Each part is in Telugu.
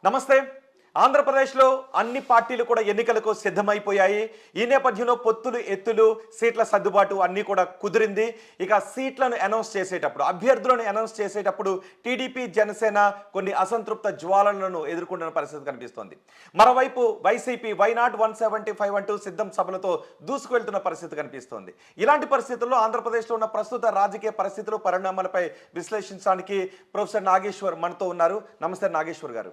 నమస్తే. ఆంధ్రప్రదేశ్లో అన్ని పార్టీలు కూడా ఎన్నికలకు సిద్ధమైపోయాయి. ఈ నేపథ్యంలో పొత్తులు, ఎత్తులు, సీట్ల సర్దుబాటు అన్నీ కూడా కుదిరింది. ఇక సీట్లను అనౌన్స్ చేసేటప్పుడు, అభ్యర్థులను అనౌన్స్ చేసేటప్పుడు టీడీపీ, జనసేన కొన్ని అసంతృప్త జ్వాలలను ఎదుర్కొంటున్న పరిస్థితి కనిపిస్తోంది. మరోవైపు వైసీపీ వైనాట్ 175 అంటూ సిద్ధం సభలతో దూసుకువెళ్తున్న పరిస్థితి కనిపిస్తోంది. ఇలాంటి పరిస్థితుల్లో ఆంధ్రప్రదేశ్లో ఉన్న ప్రస్తుత రాజకీయ పరిస్థితులు, పరిణామాలపై విశ్లేషించడానికి ప్రొఫెసర్ నాగేశ్వర్ మనతో ఉన్నారు. నమస్తే నాగేశ్వర్ గారు.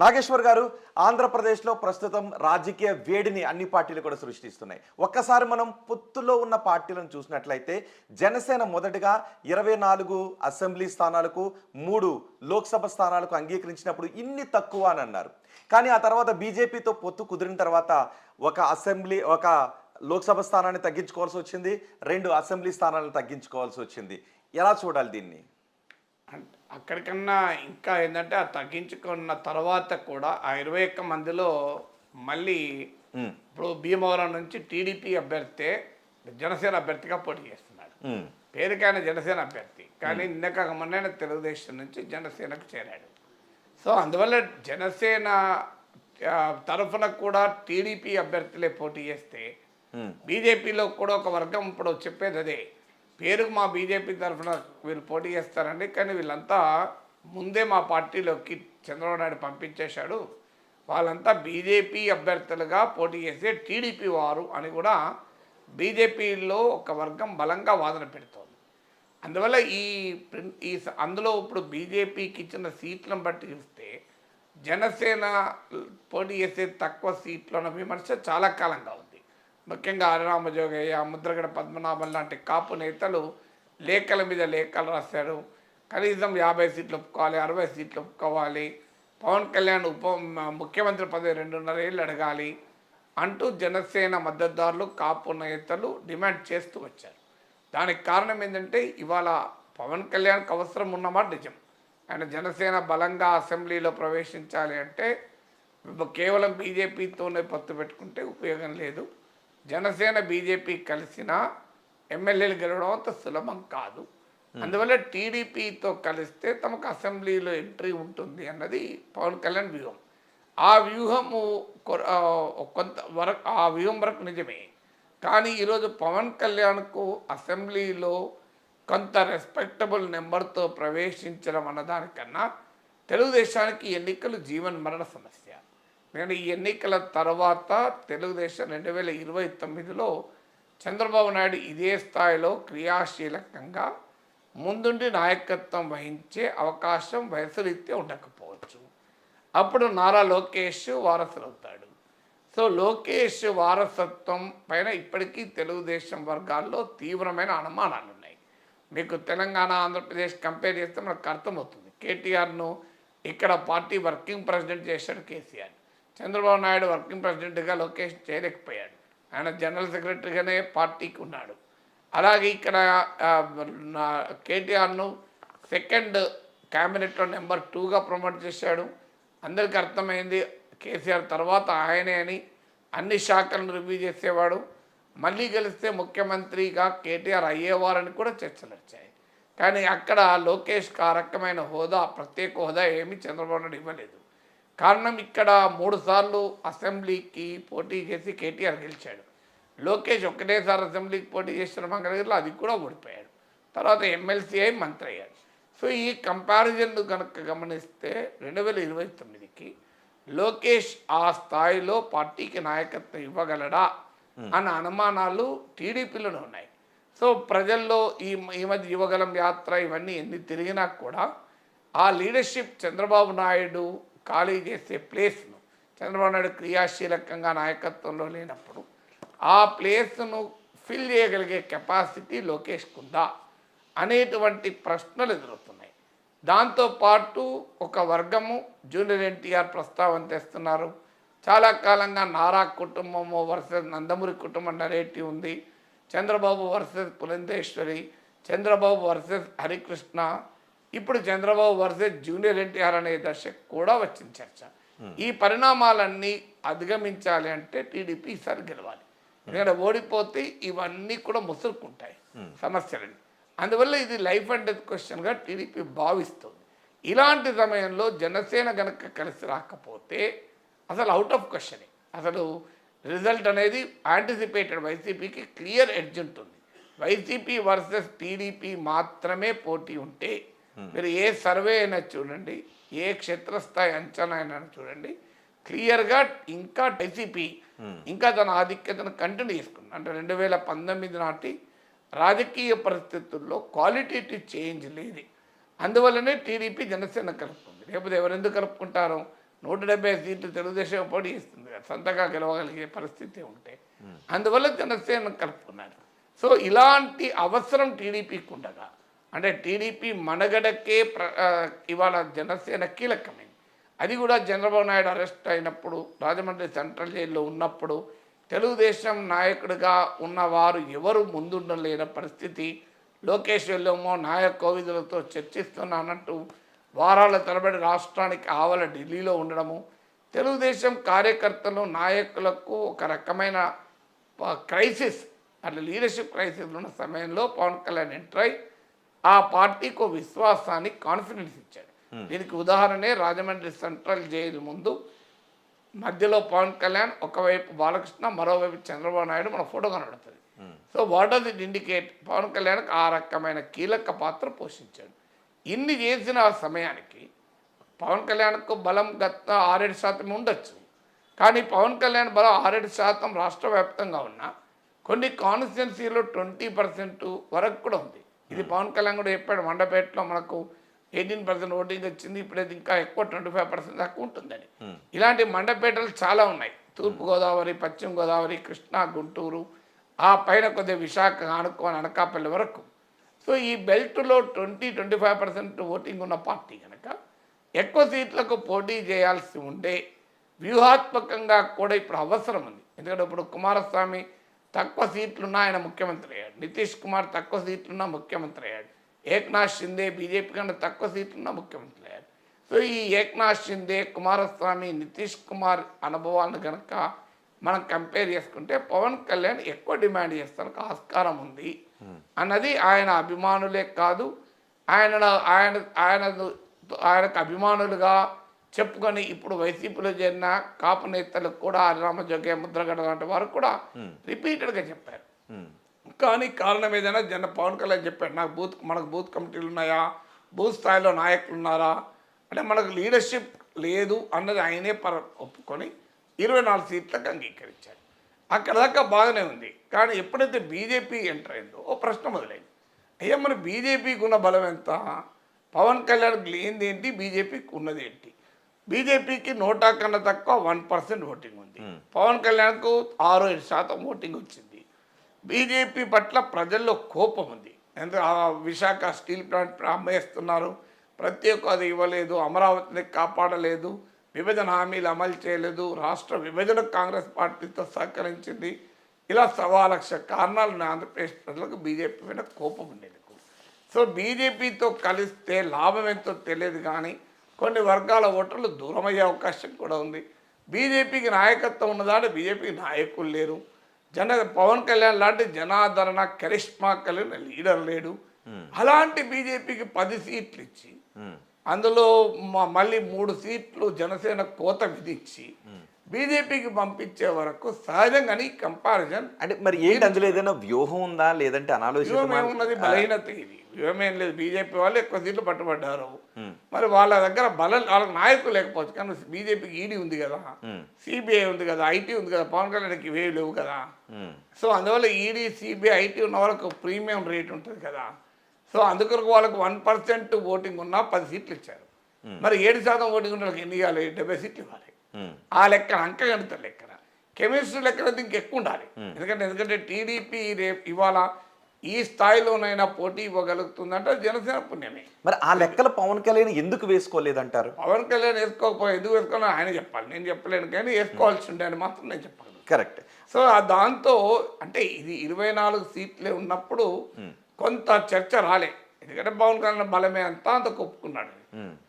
నాగేశ్వర్ గారు, ఆంధ్రప్రదేశ్లో ప్రస్తుతం రాజకీయ వేడిని అన్ని పార్టీలు కూడా సృష్టిస్తున్నాయి. ఒక్కసారి మనం పొత్తులో ఉన్న పార్టీలను చూసినట్లయితే జనసేన మొదటగా 24 అసెంబ్లీ స్థానాలకు 3 లోక్సభ స్థానాలకు అంగీకరించినప్పుడు ఇన్ని తక్కువ అని అన్నారు. కానీ ఆ తర్వాత బీజేపీతో పొత్తు కుదిరిన తర్వాత ఒక లోక్సభ స్థానాన్ని తగ్గించుకోవాల్సి వచ్చింది, 2 అసెంబ్లీ స్థానాలను తగ్గించుకోవాల్సి వచ్చింది. ఎలా చూడాలి దీన్ని? అక్కడికన్నా ఇంకా ఏంటంటే ఆ తగ్గించుకున్న తర్వాత కూడా ఆ 21 మందిలో మళ్ళీ ఇప్పుడు భీమవరం నుంచి టీడీపీ అభ్యర్థి జనసేన అభ్యర్థిగా పోటీ చేస్తున్నాడు. పేరుకైన జనసేన అభ్యర్థి, కానీ ఇందాక మొన్న తెలుగుదేశం నుంచి జనసేనకు చేరాడు. సో అందువల్ల జనసేన తరఫున కూడా టీడీపీ అభ్యర్థులే పోటీ చేస్తే బీజేపీలో కూడా ఒక వర్గం ఇప్పుడు చెప్పేది అదే, పేరుకు మా బీజేపీ తరఫున వీళ్ళు పోటీ చేస్తారండి, కానీ వీళ్ళంతా ముందే మా పార్టీలోకి చంద్రబాబు నాయుడు పంపించేశాడు, వాళ్ళంతా బీజేపీ అభ్యర్థులుగా పోటీ చేసే టీడీపీ వారు అని కూడా బీజేపీలో ఒక వర్గం బలంగా వాదన పెడుతోంది. అందువల్ల అందులో ఇప్పుడు బీజేపీకి ఇచ్చిన సీట్లను బట్టి చూస్తే జనసేన పోటీ చేసే తక్కువ సీట్ల విమర్శ చాలా కాలంగా ఉంది. ముఖ్యంగా హరిరామజోగయ్య, ముద్రగడ పద్మనాభం లాంటి కాపు నేతలు లేఖల మీద లేఖలు రాశారు. కనీసం 50 సీట్లు ఒప్పుకోవాలి, 60 సీట్లు ఒప్పుకోవాలి, పవన్ కళ్యాణ్ ముఖ్యమంత్రి పదవి 2.5 ఏళ్ళు అడగాలి అంటూ జనసేన మద్దతుదారులు, కాపు నేతలు డిమాండ్ చేస్తూ వచ్చారు. దానికి కారణం ఏంటంటే ఇవాళ పవన్ కళ్యాణ్కి అవసరం ఉన్నమాట నిజం. ఆయన జనసేన బలంగా అసెంబ్లీలో ప్రవేశించాలి అంటే కేవలం బీజేపీతోనే పొత్తు పెట్టుకుంటే ఉపయోగం లేదు. జనసేన బీజేపీ కలిసిన ఎమ్మెల్యేలు గెలవడం అంత సులభం కాదు. అందువల్ల టీడీపీతో కలిస్తే తమకు అసెంబ్లీలో ఎంట్రీ ఉంటుంది అన్నది పవన్ కళ్యాణ్ వ్యూహం. ఆ వ్యూహము వ్యూహం వరకు నిజమే. కానీ ఈరోజు పవన్ కళ్యాణ్కు అసెంబ్లీలో కొంత రెస్పెక్టబుల్ నెంబర్తో ప్రవేశించడం అన్నదానికన్నా తెలుగుదేశానికి ఎన్నికలు జీవన్ మరణ సమస్య. నేను ఈ ఎన్నికల తర్వాత తెలుగుదేశం 2029లో చంద్రబాబు నాయుడు ఇదే స్థాయిలో క్రియాశీలకంగా ముందుండి నాయకత్వం వహించే అవకాశం వయసురీత్యా ఉండకపోవచ్చు. అప్పుడు నారా లోకేష్ వారసులవుతాడు. సో లోకేష్ వారసత్వం పైన ఇప్పటికీ తెలుగుదేశం వర్గాల్లో తీవ్రమైన అనుమానాలు ఉన్నాయి. మీకు తెలంగాణ, ఆంధ్రప్రదేశ్ కంపేర్ చేస్తే మనకు అర్థమవుతుంది. కేటీఆర్ను ఇక్కడ పార్టీ వర్కింగ్ ప్రెసిడెంట్ చేశాడు కేసీఆర్. చంద్రబాబు నాయుడు వర్కింగ్ ప్రెసిడెంట్గా లోకేష్ చేయలేకపోయాడు, ఆయన జనరల్ సెక్రటరీగానే పార్టీకి ఉన్నాడు. అలాగే ఇక్కడ కేటీఆర్ను సెకండ్ క్యాబినెట్లో నెంబర్ 2గా ప్రమోట్ చేశాడు. అందరికీ అర్థమైంది కేసీఆర్ తర్వాత ఆయనే అని. అన్ని శాఖలను రివ్యూ చేసేవాడు. మళ్ళీ గెలిస్తే ముఖ్యమంత్రిగా కేటీఆర్ అయ్యేవారని కూడా చర్చలు వచ్చాయి. కానీ అక్కడ లోకేష్కి ఆ రకమైన హోదా, ప్రత్యేక హోదా ఏమీ చంద్రబాబు నాయుడు ఇవ్వలేదు. కారణం ఇక్కడ 3 సార్లు అసెంబ్లీకి పోటీ చేసి కేటీఆర్ గెలిచాడు. లోకేష్ ఒకటేసారి అసెంబ్లీకి పోటీ చేసిన మంగళగిరిలో అది కూడా ఓడిపోయాడు. తర్వాత ఎమ్మెల్సీ అయి మంత్రి అయ్యాడు. సో ఈ కంపారిజన్ కనుక గమనిస్తే 2029కి లోకేష్ ఆ స్థాయిలో పార్టీకి నాయకత్వం ఇవ్వగలడా అన్న అనుమానాలు టీడీపీలోనే ఉన్నాయి. సో ప్రజల్లో ఈ మధ్య యువగలం యాత్ర ఇవన్నీ ఎన్ని తిరిగినా కూడా ఆ లీడర్షిప్ చంద్రబాబు నాయుడు ఖాళీ చేసే ప్లేస్ను, చంద్రబాబు నాయుడు క్రియాశీలకంగా నాయకత్వంలో లేనప్పుడు ఆ ప్లేస్ను ఫిల్ చేయగలిగే కెపాసిటీ లోకేష్కు ఉందా అనేటువంటి ప్రశ్నలు ఎదురవుతున్నాయి. దాంతోపాటు ఒక వర్గము జూనియర్ ఎన్టీఆర్ ప్రస్తావన తెస్తున్నారు. చాలా కాలంగా నారా కుటుంబము వర్సెస్ నందమూరి కుటుంబం నరేటివ్ ఉంది, చంద్రబాబు వర్సెస్ పురంధేశ్వరి, చంద్రబాబు వర్సెస్ హరికృష్ణ, ఇప్పుడు చంద్రబాబు వర్సెస్ జూనియర్ ఎన్టీఆర్ అనే దశ కూడా వచ్చింది చర్చ. ఈ పరిణామాలన్నీ అధిగమించాలి అంటే టీడీపీ ఈసారి గెలవాలి. ఎందుకంటే ఓడిపోతే ఇవన్నీ కూడా ముసురుకుంటాయి సమస్యలని. అందువల్ల ఇది లైఫ్ అండ్ డెత్ క్వశ్చన్గా టీడీపీ భావిస్తుంది. ఇలాంటి సమయంలో జనసేన గనక కలిసి రాకపోతే అసలు అవుట్ ఆఫ్ క్వశ్చన్. అసలు రిజల్ట్ అనేది యాంటిసిపేటెడ్. వైసీపీకి క్లియర్ ఎడ్జ్ ఉంటుంది. వైసీపీ వర్సెస్ టీడీపీ మాత్రమే పోటీ ఉంటే మీరు ఏ సర్వే అయినా చూడండి, ఏ క్షేత్రస్థాయి అంచనా అయినా చూడండి, క్లియర్గా ఇంకా వైసీపీ ఇంకా తన ఆధిక్యతను కంటిన్యూ చేసుకుంది. అంటే 2019 నాటి రాజకీయ పరిస్థితుల్లో క్వాలిటేటివ్ చేంజ్ లేదు. అందువల్లనే టీడీపీ జనసేన కలుపుకుంది. లేకపోతే ఎవరెందుకు కలుపుకుంటారో 170 సీట్లు తెలుగుదేశం పోటీ ఇస్తుంది కదా, సొంతగా గెలవగలిగే పరిస్థితి ఉంటే. అందువల్ల జనసేన కలుపుకున్నారు. సో ఇలాంటి అవసరం టీడీపీకి ఉండగా, అంటే టీడీపీ మనుగడకే ఇవాళ జనసేన కీలకమైంది. అది కూడా చంద్రబాబు నాయుడు అరెస్ట్ అయినప్పుడు, రాజమండ్రి సెంట్రల్ జైల్లో ఉన్నప్పుడు తెలుగుదేశం నాయకుడిగా ఉన్నవారు ఎవరు ముందుండలేని పరిస్థితి. లోకేష్ వెళ్ళేమో నాయక్ కోవిదులతో చర్చిస్తున్నానంటూ వారాల తరబడి రాష్ట్రానికి ఆవల ఢిల్లీలో ఉండడము, తెలుగుదేశం కార్యకర్తలు నాయకులకు ఒక రకమైన క్రైసిస్, అట్లా లీడర్షిప్ క్రైసిస్ ఉన్న సమయంలో పవన్ కళ్యాణ్ ఎంటర్ అయి ఆ పార్టీకి విశ్వాసాన్ని, కాన్ఫిడెన్స్ ఇచ్చాడు. దీనికి ఉదాహరణే రాజమండ్రి సెంట్రల్ జైలు ముందు మధ్యలో పవన్ కళ్యాణ్, ఒకవైపు బాలకృష్ణ, మరోవైపు చంద్రబాబు నాయుడు మన ఫోటో కనబడుతుంది. So what does it indicate? Pawan కళ్యాణ్కి ఆ రకమైన కీలక పాత్ర పోషించాడు. ఇన్ని చేసిన సమయానికి పవన్ కళ్యాణ్కు బలం గత 6-7% ఉండొచ్చు. కానీ పవన్ కళ్యాణ్ బలం 6-7% రాష్ట్ర వ్యాప్తంగా ఉన్న కొన్ని కాన్స్టిట్యున్సీలో 20% వరకు కూడా ఉంది. ఇది పవన్ కళ్యాణ్ కూడా చెప్పాడు. మండపేటలో మనకు 18% ఓటింగ్ వచ్చింది, ఇప్పుడైతే ఇంకా ఎక్కువ 25% దాకా ఉంటుందని. ఇలాంటి మండపేటలు చాలా ఉన్నాయి. తూర్పుగోదావరి, పశ్చిమ గోదావరి, కృష్ణా, గుంటూరు, ఆ పైన కొద్దిగా విశాఖ ఆనుకోని అనకాపల్లి వరకు. సో ఈ బెల్ట్లో 20-25% ఓటింగ్ ఉన్న పార్టీ కనుక ఎక్కువ సీట్లకు పోటీ చేయాల్సి ఉండే వ్యూహాత్మకంగా కూడా ఇప్పుడు అవసరం ఉంది. ఎందుకంటే ఇప్పుడు కుమారస్వామి తక్కువ సీట్లున్నా ఆయన ముఖ్యమంత్రి అయ్యాడు, నితీష్ కుమార్ తక్కువ సీట్లున్నా ముఖ్యమంత్రి అయ్యాడు, ఏక్నాథ్ షిందే బీజేపీ కన్నా తక్కువ సీట్లున్నా ముఖ్యమంత్రి అయ్యాడు. సో ఈ ఏక్నాథ్ షిందే, కుమారస్వామి, నితీష్ కుమార్ అనుభవాలను కనుక మనం కంపేర్ చేసుకుంటే పవన్ కళ్యాణ్ ఎక్కువ డిమాండ్ చేస్తానికి ఆస్కారం ఉంది అన్నది ఆయన అభిమానులే కాదు, ఆయనకు అభిమానులుగా చెప్పుకొని ఇప్పుడు వైసీపీలో చేరిన కాపు నేతలకు కూడా రామజోగ్య, ముద్రగడ లాంటి వారు కూడా రిపీటెడ్గా చెప్పారు. కానీ కారణం ఏదైనా పవన్ కళ్యాణ్ చెప్పాడు, మనకు బూత్ కమిటీలు ఉన్నాయా, బూత్ స్థాయిలో నాయకులు ఉన్నారా అంటే మనకు లీడర్షిప్ లేదు అన్నది ఆయనే ఒప్పుకొని 24 సీట్లకు అంగీకరించాడు. అక్కడ దాకా బాగానే ఉంది. కానీ ఎప్పుడైతే బీజేపీ ఎంటర్ అయిందో ఓ ప్రశ్న మొదలైంది. అయ్యా మన బీజేపీకి ఉన్న బలం ఎంత, పవన్ కళ్యాణ్కి లేనిది ఏంటి, బీజేపీకి ఉన్నది ఏంటి? బీజేపీకి 100 కన్నా తక్కువ 1% ఓటింగ్ ఉంది. పవన్ కళ్యాణ్కు 6-7% ఓటింగ్ వచ్చింది. బీజేపీ పట్ల ప్రజల్లో కోపం ఉంది. ఎందుకంటే విశాఖ స్టీల్ ప్లాంట్ అమ్మేస్తున్నారు, ప్రతి ఒక్క అది ఇవ్వలేదు, అమరావతిని కాపాడలేదు, విభజన హామీలు అమలు చేయలేదు, రాష్ట్ర విభజనకు కాంగ్రెస్ పార్టీతో సహకరించింది. ఇలా 1,00,000 కారణాలు ఆంధ్రప్రదేశ్ ప్రజలకు బీజేపీ మీద కోపం ఉండేది. సో బీజేపీతో కలిస్తే లాభం ఎంతో తెలియదు, కానీ కొన్ని వర్గాల ఓటర్లు దూరమయ్యే అవకాశం కూడా ఉంది. బీజేపీకి నాయకత్వం ఉన్నదా అంటే బీజేపీకి నాయకులు లేరు. పవన్ కళ్యాణ్ లాంటి జనాదరణ, కరిష్మా కలిగిన లీడర్ లేడు. అలాంటి బీజేపీకి 10 సీట్లు ఇచ్చి అందులో మళ్ళీ 3 సీట్లు జనసేన కోత విధించి బీజేపీకి పంపించే వరకు సహజంగానే కంపారిజన్ అంటే మరి ఏంటి, అందులో ఏదైనా వ్యూహం ఉందా లేదంటే వ్యూహం ఏమున్నది? బలహీనత ఇది. వ్యూహం ఏం లేదు. బీజేపీ వాళ్ళు ఎక్కువ సీట్లు పట్టుబడ్డారు. మరి వాళ్ళ దగ్గర వాళ్ళకి నాయకులు లేకపోవచ్చు. కానీ బీజేపీకి ఈడీ ఉంది కదా, సిబిఐ ఉంది కదా, ఐటీ ఉంది కదా, పవన్ కళ్యాణ్కి ఇవే లేవు కదా. సో అందువల్ల ఈడీ, సిబిఐ, ఐటీ ఉన్న వాళ్ళకు ప్రీమియం రేట్ ఉంటుంది కదా. సో అందుకొరకు వాళ్ళకు 1% ఓటింగ్ ఉన్నా 10 సీట్లు ఇచ్చారు. మరి 7% ఓటింగ్ ఉన్న వాళ్ళకి ఎన్ని ఇవ్వాలి? 70 సీట్లు ఇవ్వాలి. ఆ లెక్కన, అంకగణిత లెక్కన, కెమిస్ట్రీ లెక్కన ఇంకెక్కువ ఉండాలి. ఎందుకంటే టీడీపీ ఇవాళ ఈ స్థాయిలోనైనా పోటీ ఇవ్వగలుగుతుందంటే జనసేన పుణ్యమే. మరి ఆ లెక్కలు పవన్ కళ్యాణ్ ఎందుకు వేసుకోలేదంటారు? పవన్ కళ్యాణ్ వేసుకోకపోయి ఎందుకు వేసుకోవాలో ఆయన చెప్పాలి, నేను చెప్పలేను. కానీ వేసుకోవాల్సి ఉండే అని మాత్రం నేను చెప్పగలను. కరెక్ట్. సో దాంతో అంటే ఇది 24 సీట్లే ఉన్నప్పుడు కొంత చర్చ రాలే. ఎందుకంటే పవన్ కళ్యాణ్ బలమే అంత ఒప్పుకున్నాడు.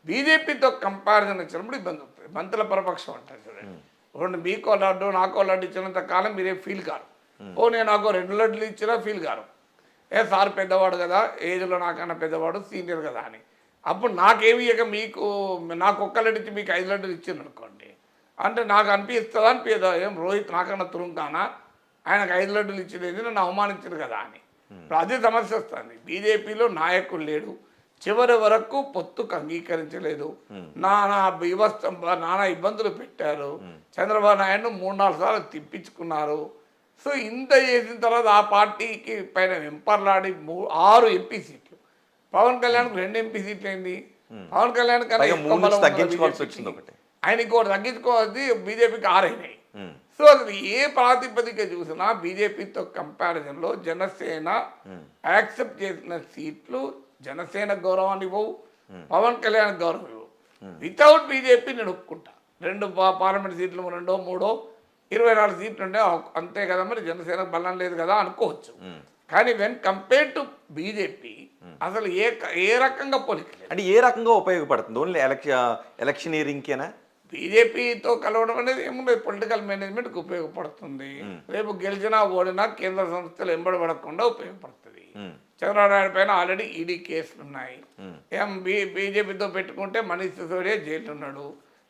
బీజేపీతో కంపారిజన్ వచ్చినప్పుడు ఇబ్బంది అవుతుంది. మంత్రుల పరపక్షం అంటారు చూడండి. రెండు మీకో లడ్డు నాకో లడ్డు ఇచ్చినంత కాలం మీరేం ఫీల్ కారు. నేను నాకు 2 లడ్డులు ఇచ్చినా ఫీల్ కారు. సార్ పెద్దవాడు కదా, ఏజ్లో నాకన్నా పెద్దవాడు, సీనియర్ కదా అని. అప్పుడు నాకేమి ఇక మీకు నాకు ఒక్కళ్ళకి ఇచ్చి మీకు 5 లడ్డూలు ఇచ్చింది అనుకోండి, అంటే నాకు అనిపిస్తుందా అనిపించదా, ఏం రోహిత్ నాకన్నా తురుంకానా, ఆయనకు 5 లడ్డూలు ఇచ్చేది నన్ను అవమానించరు కదా అని. ఇప్పుడు అదే సమస్య వస్తుంది. బీజేపీలో నాయకుడు లేడు, చివరి వరకు పొత్తుకు అంగీకరించలేదు, నానా నానా ఇబ్బందులు పెట్టారు, చంద్రబాబు నాయుడు 3-4 సార్లు తిప్పించుకున్నారు. సో ఇంత చేసిన తర్వాత ఆ పార్టీకి పైన వెంపర్లాడి 6 ఎంపీ సీట్లు, పవన్ కళ్యాణ్కి 2 ఎంపీ సీట్లు అయింది. పవన్ కళ్యాణ్ కన్నా ఎక్కువ బలం ఉన్న తగ్గించుకోవాల్సి వచ్చింది ఒకటి, ఆయన ఇంకోటి తగ్గించుకోవాలి, బీజేపీకి 6 అయినాయి. సో అసలు ఏ ప్రాతిపదిక చూసినా బీజేపీతో కంపారిజన్లో జనసేన యాక్సెప్ట్ చేసిన సీట్లు జనసేన గౌరవాన్ని ఇవ్వవు, పవన్ కళ్యాణ్ గౌరవం ఇవ్వవు. వితౌట్ బీజేపీ నేను ఒప్పుకుంటా, 2 పార్లమెంట్ సీట్లు 2, 3, 24 సీట్లు ఉంటే అంతే కదా, మరి జనసేన బలం లేదు కదా అనుకోవచ్చు. కానీ వెన్ కంపేర్ టు బీజేపీ అసలు ఏ రకంగా పోలికలేదు. అంటే ఏ రకంగా ఉపయోగపడుతుంది? ఓన్లీ ఎలక్షనీరింగ్కేనా? బీజేపీతో కలవడం అనేది ఏముండదు, పొలిటికల్ మేనేజ్మెంట్కి ఉపయోగపడుతుంది. రేపు గెలిచినా ఓడినా కేంద్ర సంస్థలు ఎంబడబడకుండా ఉపయోగపడుతుంది. చంద్రబాబు నాయుడు పైన ఆల్రెడీ ఈడీ కేసులు ఉన్నాయి. బీజేపీతో పెట్టుకుంటే మనీష్ సిసోడియా జైలు ఉన్నాడు,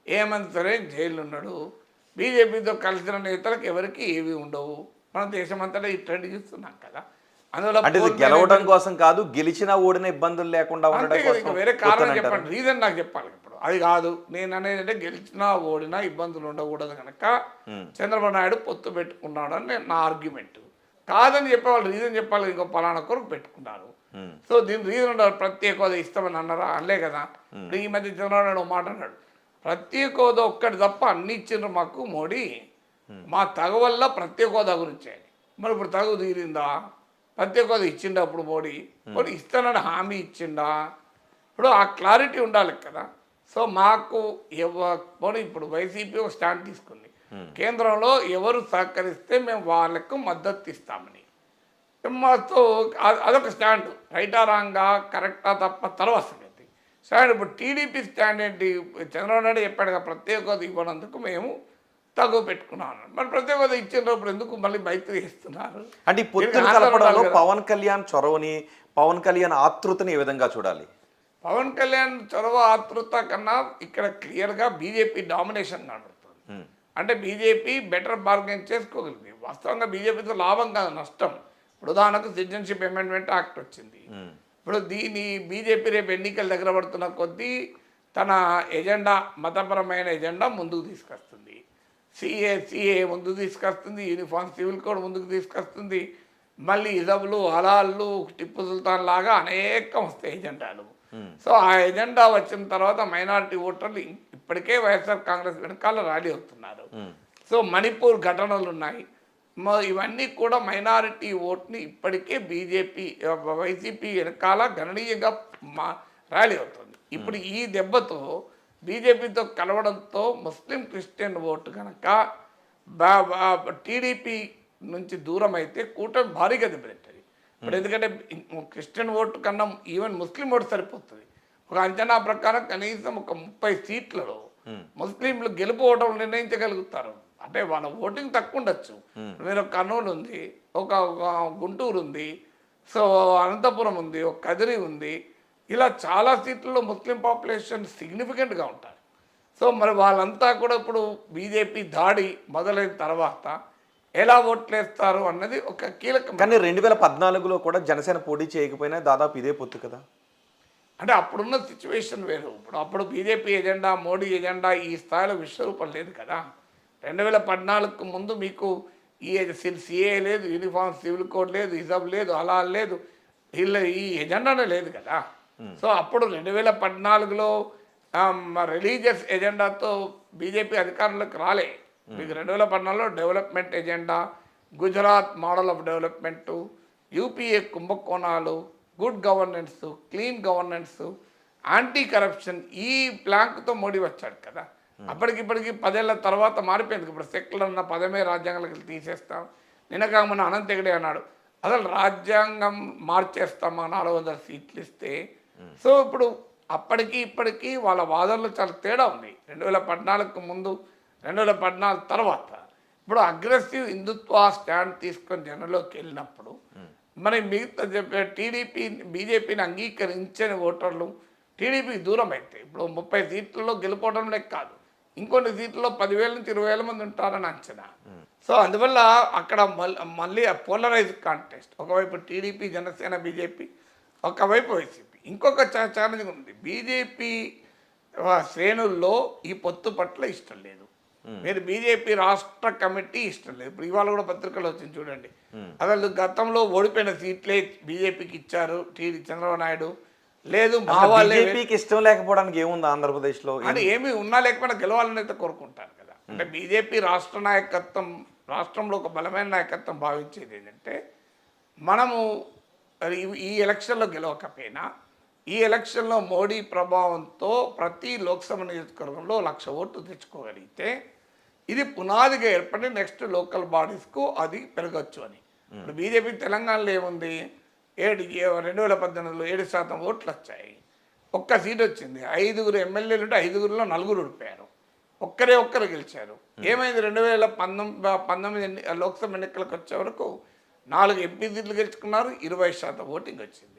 హేమంత్ సోరెన్ జైలు ఉన్నాడు. బీజేపీతో కలిసిన నేతలకు ఎవరికి ఏవి ఉండవు. మన దేశమంతటా ఈ ట్రెండ్ చూస్తున్నాం కదా. అందులో గెలవడం కోసం కాదు, గెలిచినా ఓడిన ఇబ్బందులు లేకుండా ఉండడం కోసం వేరే కారణం చెప్పండి, రీజన్ నాకు చెప్పాలి. ఇప్పుడు అది కాదు నేను అనేది, అంటే గెలిచినా ఓడినా ఇబ్బందులు ఉండకూడదు కనుక చంద్రబాబు నాయుడు పొత్తు పెట్టుకున్నాడు అని నా ఆర్గ్యుమెంట్. కాదని చెప్పేవాళ్ళు రీజన్ చెప్పాలి, ఇంకో పలానా కొరకు పెట్టుకున్నారు. సో దీని రీజన్ ఉండాలి. ప్రత్యేక హోదా ఇస్తామని అన్నారా? అనలే కదా. ఇప్పుడు ఈ మధ్య చంద్రబాబు నాయుడు మాట అన్నాడు, ప్రత్యేక హోదా ఒక్కటి తప్ప అన్ని ఇచ్చిండ్రు మాకు మోడీ, మా తగ వల్ల ప్రత్యేక హోదా గురించి అని. మరి ఇప్పుడు తగు తీరిందా? ప్రత్యేక హోదా ఇచ్చిండా అప్పుడు మోడీ ఇస్తానని హామీ ఇచ్చిండా? ఇప్పుడు ఆ క్లారిటీ ఉండాలి కదా. సో మాకు పోనీ ఇప్పుడు వైసీపీ ఒక స్టాండ్ తీసుకుంది, కేంద్రంలో ఎవరు సహకరిస్తే మేము వాళ్ళకు మద్దతు ఇస్తామని. మాతో అదొక స్టాండ్, రైటా రాంగా కరెక్టా తప్ప తర్వాత సంగతి స్టాండ్. ఇప్పుడు టీడీపీ స్టాండ్ ఏంటి? చంద్రబాబు నాయుడు చెప్పాడు కదా, ప్రత్యేక హోదా ఇవ్వనందుకు మేము తగు పెట్టుకున్నాను. మరి ప్రత్యేక హోదా ఇచ్చినప్పుడు ఎందుకు మళ్ళీ మైత్రి ఇస్తున్నారు? అంటే ఈ పొత్తులు కలపడంలో పవన్ కళ్యాణ్ చొరవని, పవన్ కళ్యాణ్ ఆతృతని ఏ విధంగా చూడాలి? పవన్ కళ్యాణ్ చొరవ ఆతృత కన్నా ఇక్కడ క్లియర్గా బీజేపీ డామినేషన్ కనబడుతుంది. అంటే బీజేపీ బెటర్ బార్గెన్ చేసుకోగలిగింది. వాస్తవంగా బీజేపీతో లాభం కాదు, నష్టం. ఇప్పుడు ఉదాహరణకు సిటిజన్షిప్ అమెండ్మెంట్ యాక్ట్ వచ్చింది. ఇప్పుడు దీని బీజేపీ రేపు ఎన్నికలు దగ్గర పడుతున్న కొద్దీ తన ఎజెండా, మతపరమైన ఎజెండా ముందుకు తీసుకొస్తుంది. సిఏ ముందుకు తీసుకొస్తుంది, యూనిఫామ్ సివిల్ కోడ్ ముందుకు తీసుకొస్తుంది, మళ్ళీ ఇజబులు, హలాళ్ళు, టిప్పు సుల్తాన్ లాగా అనేకం వస్తాయి ఎజెండాలు. సో ఆ ఎజెండా వచ్చిన తర్వాత మైనారిటీ ఓటర్లు ఇప్పటికే వైఎస్ఆర్ కాంగ్రెస్ వెనకాల ర్యాలీ అవుతున్నారు. సో మణిపూర్ ఘటనలు ఉన్నాయి, ఇవన్నీ కూడా మైనారిటీ ఓట్ని ఇప్పటికే వైసీపీ వెనకాల గణనీయంగా ర్యాలీ అవుతుంది. ఇప్పుడు ఈ దెబ్బతో బీజేపీతో కలవడంతో ముస్లిం క్రిస్టియన్ ఓటు కనుక టీడీపీ నుంచి దూరం అయితే కూటమి భారీగా దెబ్బతింటుంది. ఇప్పుడు ఎందుకంటే క్రిస్టియన్ ఓటు కన్నా ఈవెన్ ముస్లిం ఓటు సరిపోతుంది. ఒక అంచనా ప్రకారం కనీసం ఒక 30 సీట్లలో ముస్లింలు గెలుపు ఓటర్లు నిర్ణయించగలుగుతారు. అంటే వాళ్ళ ఓటింగ్ తక్కువ ఉండొచ్చు. మీరు కర్నూలు ఉంది, ఒక గుంటూరు ఉంది, సో అనంతపురం ఉంది, ఒక కదిరి ఉంది, ఇలా చాలా సీట్లలో ముస్లిం పాపులేషన్ సిగ్నిఫికెంట్గా ఉంటారు. సో మరి వాళ్ళంతా కూడా ఇప్పుడు బీజేపీ దాడి మొదలైన తర్వాత ఎలా ఓట్లేస్తారు అన్నది ఒక కీలకం. కానీ 2014లో కూడా జనసేన పోటీ చేయకపోయినా దాదాపు ఇదే పొత్తు కదా. అంటే అప్పుడున్న సిచ్యువేషన్ వేరు. అప్పుడు బీజేపీ ఎజెండా, మోడీ ఎజెండా ఈ స్థాయిలో విశ్వరూపం లేదు కదా. 2014కు ముందు మీకు ఈ సిఏ లేదు, యూనిఫామ్ సివిల్ కోడ్ లేదు, హిజబ్ లేదు, హలాల్ లేదు, ఈ ఎజెండానే లేదు కదా. సో అప్పుడు 2014లో రిలీజియస్ ఎజెండాతో బీజేపీ అధికారంలోకి రాలే. మీకు 2014లో development agenda, Gujarat model of development, UPA కుంభకోణాలు, good governance, clean governance, anti corruption, ఈ ప్లాంక్తో మోడీ వచ్చాడు కదా. అప్పటికిప్పటికి 10 ఏళ్ల తర్వాత మారిపోయింది. ఇప్పుడు సెక్యులర్ అన్న పదమే రాజ్యాంగాలకు తీసేస్తాం. నిన్నగా మన అనంత హెగడే అన్నాడు, అసలు రాజ్యాంగం మార్చేస్తామా 400 సీట్లు ఇస్తే. సో ఇప్పుడు అప్పటికి ఇప్పటికీ వాళ్ళ వాదనలు చాలా తేడా ఉంది. 2014కు ముందు, 2014 తర్వాత. ఇప్పుడు అగ్రెసివ్ హిందుత్వ స్టాండ్ తీసుకొని జనంలోకి వెళ్ళినప్పుడు మరి మిగతా బీజేపీని అంగీకరించని ఓటర్లు, టీడీపీకి దూరం అయితే ఇప్పుడు 30 సీట్లలో గెలుపోవడం లెక్క కాదు, ఇంకొన్ని సీట్లలో 10,000 నుంచి 20,000 మంది ఉంటారని అంచనా. సో అందువల్ల అక్కడ మళ్ళీ పోలరైజ్ కాంటెస్ట్, ఒకవైపు టీడీపీ, జనసేన, బీజేపీ, ఒకవైపు వైసీపీ. ఇంకొక ఛాలెంజ్ ఉంది, బీజేపీ శ్రేణుల్లో ఈ పొత్తు పట్ల ఇష్టం లేదు. మీరు బీజేపీ రాష్ట్ర కమిటీ ఇష్టం లేదు. ఇప్పుడు ఇవాళ కూడా పత్రికలు వచ్చింది చూడండి, అసలు గతంలో ఓడిపోయిన సీట్లే బీజేపీకి ఇచ్చారు చంద్రబాబు నాయుడు, లేదు మా వాళ్ళే. బీజేపీకి ఇష్టం లేకపోవడానికి ఏముంది ఆంధ్రప్రదేశ్లో? అంటే ఏమి ఉన్నా లేకపోయినా గెలవాలని అయితే కోరుకుంటారు కదా. అంటే బీజేపీ రాష్ట్ర నాయకత్వం, రాష్ట్రంలో ఒక బలమైన నాయకత్వం భావించేది ఏంటంటే, మనము ఈ ఎలక్షన్లో గెలవకపోయినా ఈ ఎలక్షన్లో మోడీ ప్రభావంతో ప్రతి లోక్సభ నియోజకవర్గంలో 1,00,000 ఓట్లు తెచ్చుకోగలిగితే ఇది పునాదిగా ఏర్పడి నెక్స్ట్ లోకల్ బాడీస్కు అది పెరగచ్చు అని. ఇప్పుడు బీజేపీ తెలంగాణలో ఏముంది, 2018లో 7% ఓట్లు వచ్చాయి, ఒక్క సీట్ వచ్చింది, 5 ఎమ్మెల్యేలు ఉంటే 5లో 4 ఓడిపోయారు, ఒక్కరు గెలిచారు. ఏమైంది, 2019 లోక్సభ ఎన్నికలకు వచ్చే వరకు 4 ఎంపీ సీట్లు గెలుచుకున్నారు, 20% ఓటింగ్ వచ్చింది.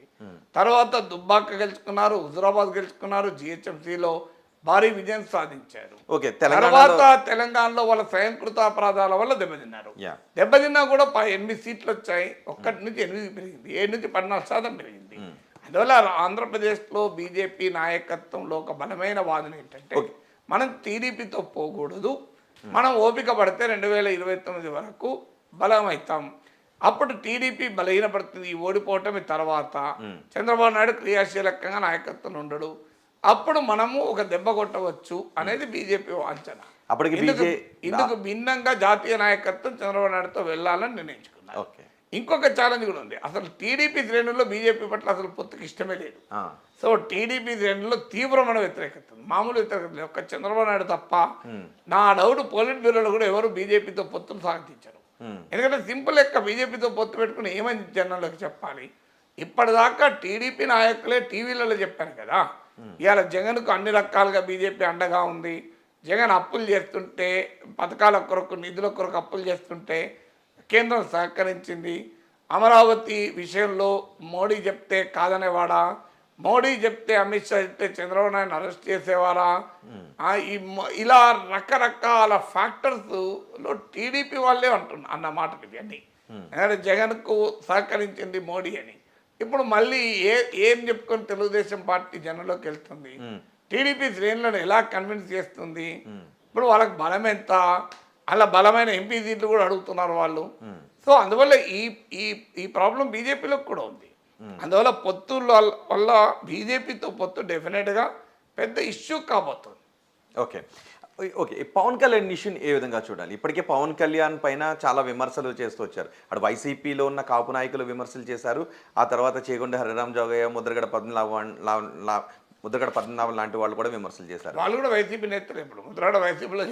తర్వాత దుబ్బాక గెలుచుకున్నారు, హుజురాబాద్ గెలుచుకున్నారు, జిహెచ్ఎంసీలో భారీ విజయం సాధించారు. తర్వాత తెలంగాణలో వాళ్ళ స్వయంకృత అపరాధాల వల్ల దెబ్బతిన్నారు. దెబ్బతిన్నా కూడా 8 సీట్లు వచ్చాయి, 1 నుంచి 8 పెరిగింది, 7 నుంచి 14% పెరిగింది. అందువల్ల ఆంధ్రప్రదేశ్లో బీజేపీ నాయకత్వంలో ఒక బలమైన వాదన ఏంటంటే, మనం టీడీపీతో పోకూడదు, మనం ఓపిక పడితే 2029 వరకు బలమవుతాం, అప్పుడు టీడీపీ బలహీనపడుతుంది, ఓడిపోవటం తర్వాత చంద్రబాబు నాయుడు క్రియాశీలకంగా నాయకత్వం ఉండడు, అప్పుడు మనము ఒక దెబ్బ కొట్టవచ్చు అనేది బీజేపీ అంచనా. ఇందుకు భిన్నంగా జాతీయ నాయకత్వం చంద్రబాబు నాయుడుతో వెళ్ళాలని నిర్ణయించుకున్నారు. ఇంకొక ఛాలెంజ్ కూడా ఉంది, అసలు టీడీపీ శ్రేణుల్లో బీజేపీ పట్ల అసలు పొత్తుకి ఇష్టమే లేదు. సో టీడీపీ శ్రేణుల్లో తీవ్రమైన వ్యతిరేకత, మామూలు వ్యతిరేకత లేదు, ఒక్క చంద్రబాబు నాయుడు తప్ప నా డౌట్ పోలిట్ బ్యూరోలో కూడా ఎవరు బీజేపీతో పొత్తులు సాగించారు. ఎందుకంటే సింపుల్ లెక్క, బీజేపీతో పొత్తు పెట్టుకుని ఏమని జనాలకు చెప్పాలి? ఇప్పటిదాకా టీడీపీ నాయకులే టీవీలలో చెప్పారు కదా, ఇవాళ జగన్కు అన్ని రకాలుగా బీజేపీ అండగా ఉంది, జగన్ అప్పులు చేస్తుంటే, పథకాల కొరకు నిధుల కొరకు అప్పులు చేస్తుంటే కేంద్రం సహకరించింది, అమరావతి విషయంలో మోడీ చెప్తే కాదనేవాడా, మోడీ చెప్తే అమిత్ షా చెప్తే చంద్రబాబు నాయుడు అరెస్ట్ చేసేవారా, ఇలా రకరకాల ఫ్యాక్టర్స్లో టీడీపీ వాళ్ళే అన్న మాటలు ఇవన్నీ. ఎందుకంటే జగన్కు సహకరించింది మోడీ అని. ఇప్పుడు మళ్ళీ ఏం చెప్పుకొని తెలుగుదేశం పార్టీ జనంలోకి వెళ్తుంది, టీడీపీ శ్రేణులను ఎలా కన్విన్స్ చేస్తుంది, ఇప్పుడు వాళ్ళకి బలం ఎంత, అలా బలమైన ఎంపీ సీట్లు కూడా అడుగుతున్నారు వాళ్ళు. సో అందువల్ల ఈ ప్రాబ్లం బీజేపీలో కూడా ఉంది. అందువల్ల పొత్తుల వల్ల బీజేపీతో పొత్తు డెఫినెట్గా పెద్ద ఇష్యూ కాబోతుంది. ఓకే, పవన్ కళ్యాణ్ ఇష్యూని ఏ విధంగా చూడాలి? ఇప్పటికే పవన్ కళ్యాణ్ పైన చాలా విమర్శలు చేస్తూ వచ్చారు. అటు వైసీపీలో ఉన్న కాపు నాయకులు విమర్శలు చేశారు, ఆ తర్వాత చేగొండ హరిరామ్ జోగయ్య, ముద్రగడ పద్మనాభం లాంటి వాళ్ళు కూడా విమర్శలు చేశారు. వాళ్ళు కూడా వైసీపీ నేతలు, ఇప్పుడు ముద్రగడ వైసీపీలో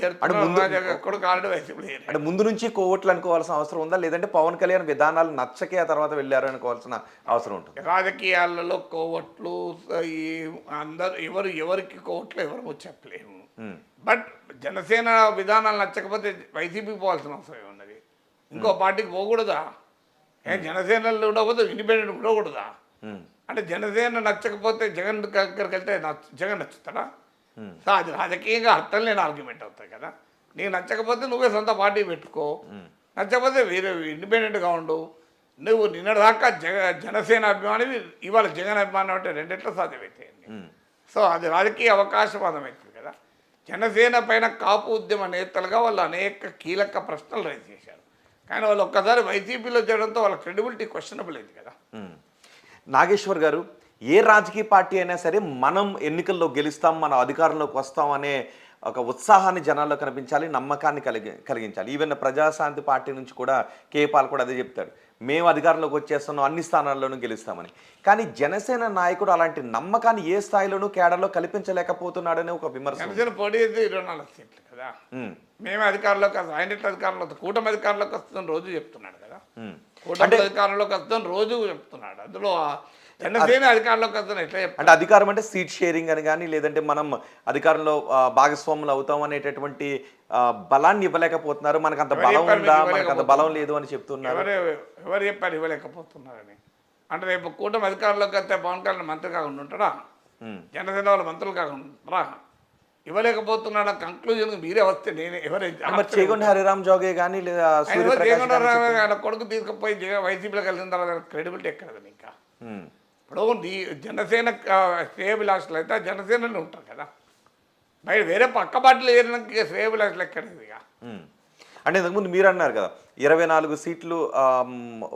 అంటే ముందు నుంచి కోవట్లు అనుకోవాల్సిన అవసరం ఉందా, లేదంటే పవన్ కళ్యాణ్ విధానాలు నచ్చకే ఆ తర్వాత వెళ్ళారు అనుకోవాల్సిన అవసరం ఉంటుంది? రాజకీయాలలో కోవట్లు అందరు ఎవరికి కోవట్లు ఎవరు చెప్పలేము. బట్ జనసేన విధానాలు నచ్చకపోతే వైసీపీ పోవాల్సిన అవసరం ఉన్నది, ఇంకో పార్టీకి పోకూడదా? జనసేనలో ఉండకపోతే ఇండిపెండెంట్ ఉండకూడదా? అంటే జనసేన నచ్చకపోతే జగన్ దగ్గరికి వెళ్తే జగన్ నచ్చుతాడా? సో అది రాజకీయంగా అర్థం లేని ఆర్గ్యుమెంట్ అవుతాయి కదా. నీకు నచ్చకపోతే నువ్వే సొంత పార్టీ పెట్టుకో, నచ్చకపోతే వేరే ఇండిపెండెంట్గా ఉండు. నువ్వు నిన్నటిదాకా జనసేన అభిమాని, ఇవాళ జగన్ అభిమానం అంటే రెండిట్లో సాధ్యమవుతాయి. సో అది రాజకీయ అవకాశవాదం అవుతుంది కదా. జనసేన పైన కాపు ఉద్యమ నేతలుగా వాళ్ళు అనేక కీలక ప్రశ్నలు రైజ్ చేశారు, కానీ వాళ్ళు ఒక్కసారి వైసీపీలో చేయడంతో వాళ్ళ క్రెడిబిలిటీ క్వశ్చనబుల్ అయింది కదా. నాగేశ్వర్ గారు, ఏ రాజకీయ పార్టీ అయినా సరే మనం ఎన్నికల్లో గెలుస్తాం, మనం అధికారంలోకి వస్తాం అనే ఒక ఉత్సాహాన్ని జనాల్లో కనిపించాలి, నమ్మకాన్ని కలిగించాలి. ఈవెన్ ప్రజాశాంతి పార్టీ నుంచి కూడా కేపాల్ కూడా అదే చెప్తాడు, మేము అధికారంలోకి వచ్చేస్తున్నాం, అన్ని స్థానాల్లోనూ గెలుస్తామని. కానీ జనసేన నాయకుడు అలాంటి నమ్మకాన్ని ఏ స్థాయిలోనూ కేడర్లో కల్పించలేకపోతున్నాడనే ఒక విమర్శ. జనసేన పోటీ అయితే 24 సీట్లు కదా, మేమే అధికారంలోకి వస్తాం, ఆయన అధికారంలో కూటమి అధికారంలోకి వస్తుందని రోజు చెప్తున్నాడు కదా, కూటమి అధికారంలోకి వస్తుందని రోజు చెప్తున్నాడు. అందులో జనసేన అధికారంలోకి వస్తాను ఎట్లా చెప్తాను? అంటే అధికారం అంటే సీట్ షేరింగ్ అని కానీ, లేదంటే మనం అధికారంలో భాగస్వాములు అవుతాం అనేటటువంటి బలాన్ని ఇవ్వలేకపోతున్నారు. మనకు అంత బలం ఉందా, మనకు అంత బలం లేదు అని చెప్తున్నారు. ఎవరు చెప్పారు ఇవ్వలేకపోతున్నారని? అంటే రేపు కూటమి అధికారంలోకి వస్తే పవన్ కళ్యాణ్ మంత్రిగా ఉంటాడా? జనసేన వాళ్ళ మంత్రులు కాకుండా ఇవ్వలేకపోతున్నాడు కంక్లూజన్ మీరే వస్తే నేను మరి చేగొండ హరిరామ్ జోగే కానీ లేదా సూర్యప్రకాష్ గానీ ఆయన కొడుకు తీసుకుపోయి వైసీపీలో కలిసిన తర్వాత క్రెడిబిలిటీ ఎక్కడదు ఇంకా ఇప్పుడు జనసేన శ్రేయభిలాషులు అయితే జనసేనలో ఉంటారు కదా బయట వేరే పక్క పార్టీలు ఏరిన శ్రేయభిలాషులు ఎక్కడది ఇక అంటే ఇంతకుముందు మీరు అన్నారు కదా 24 సీట్లు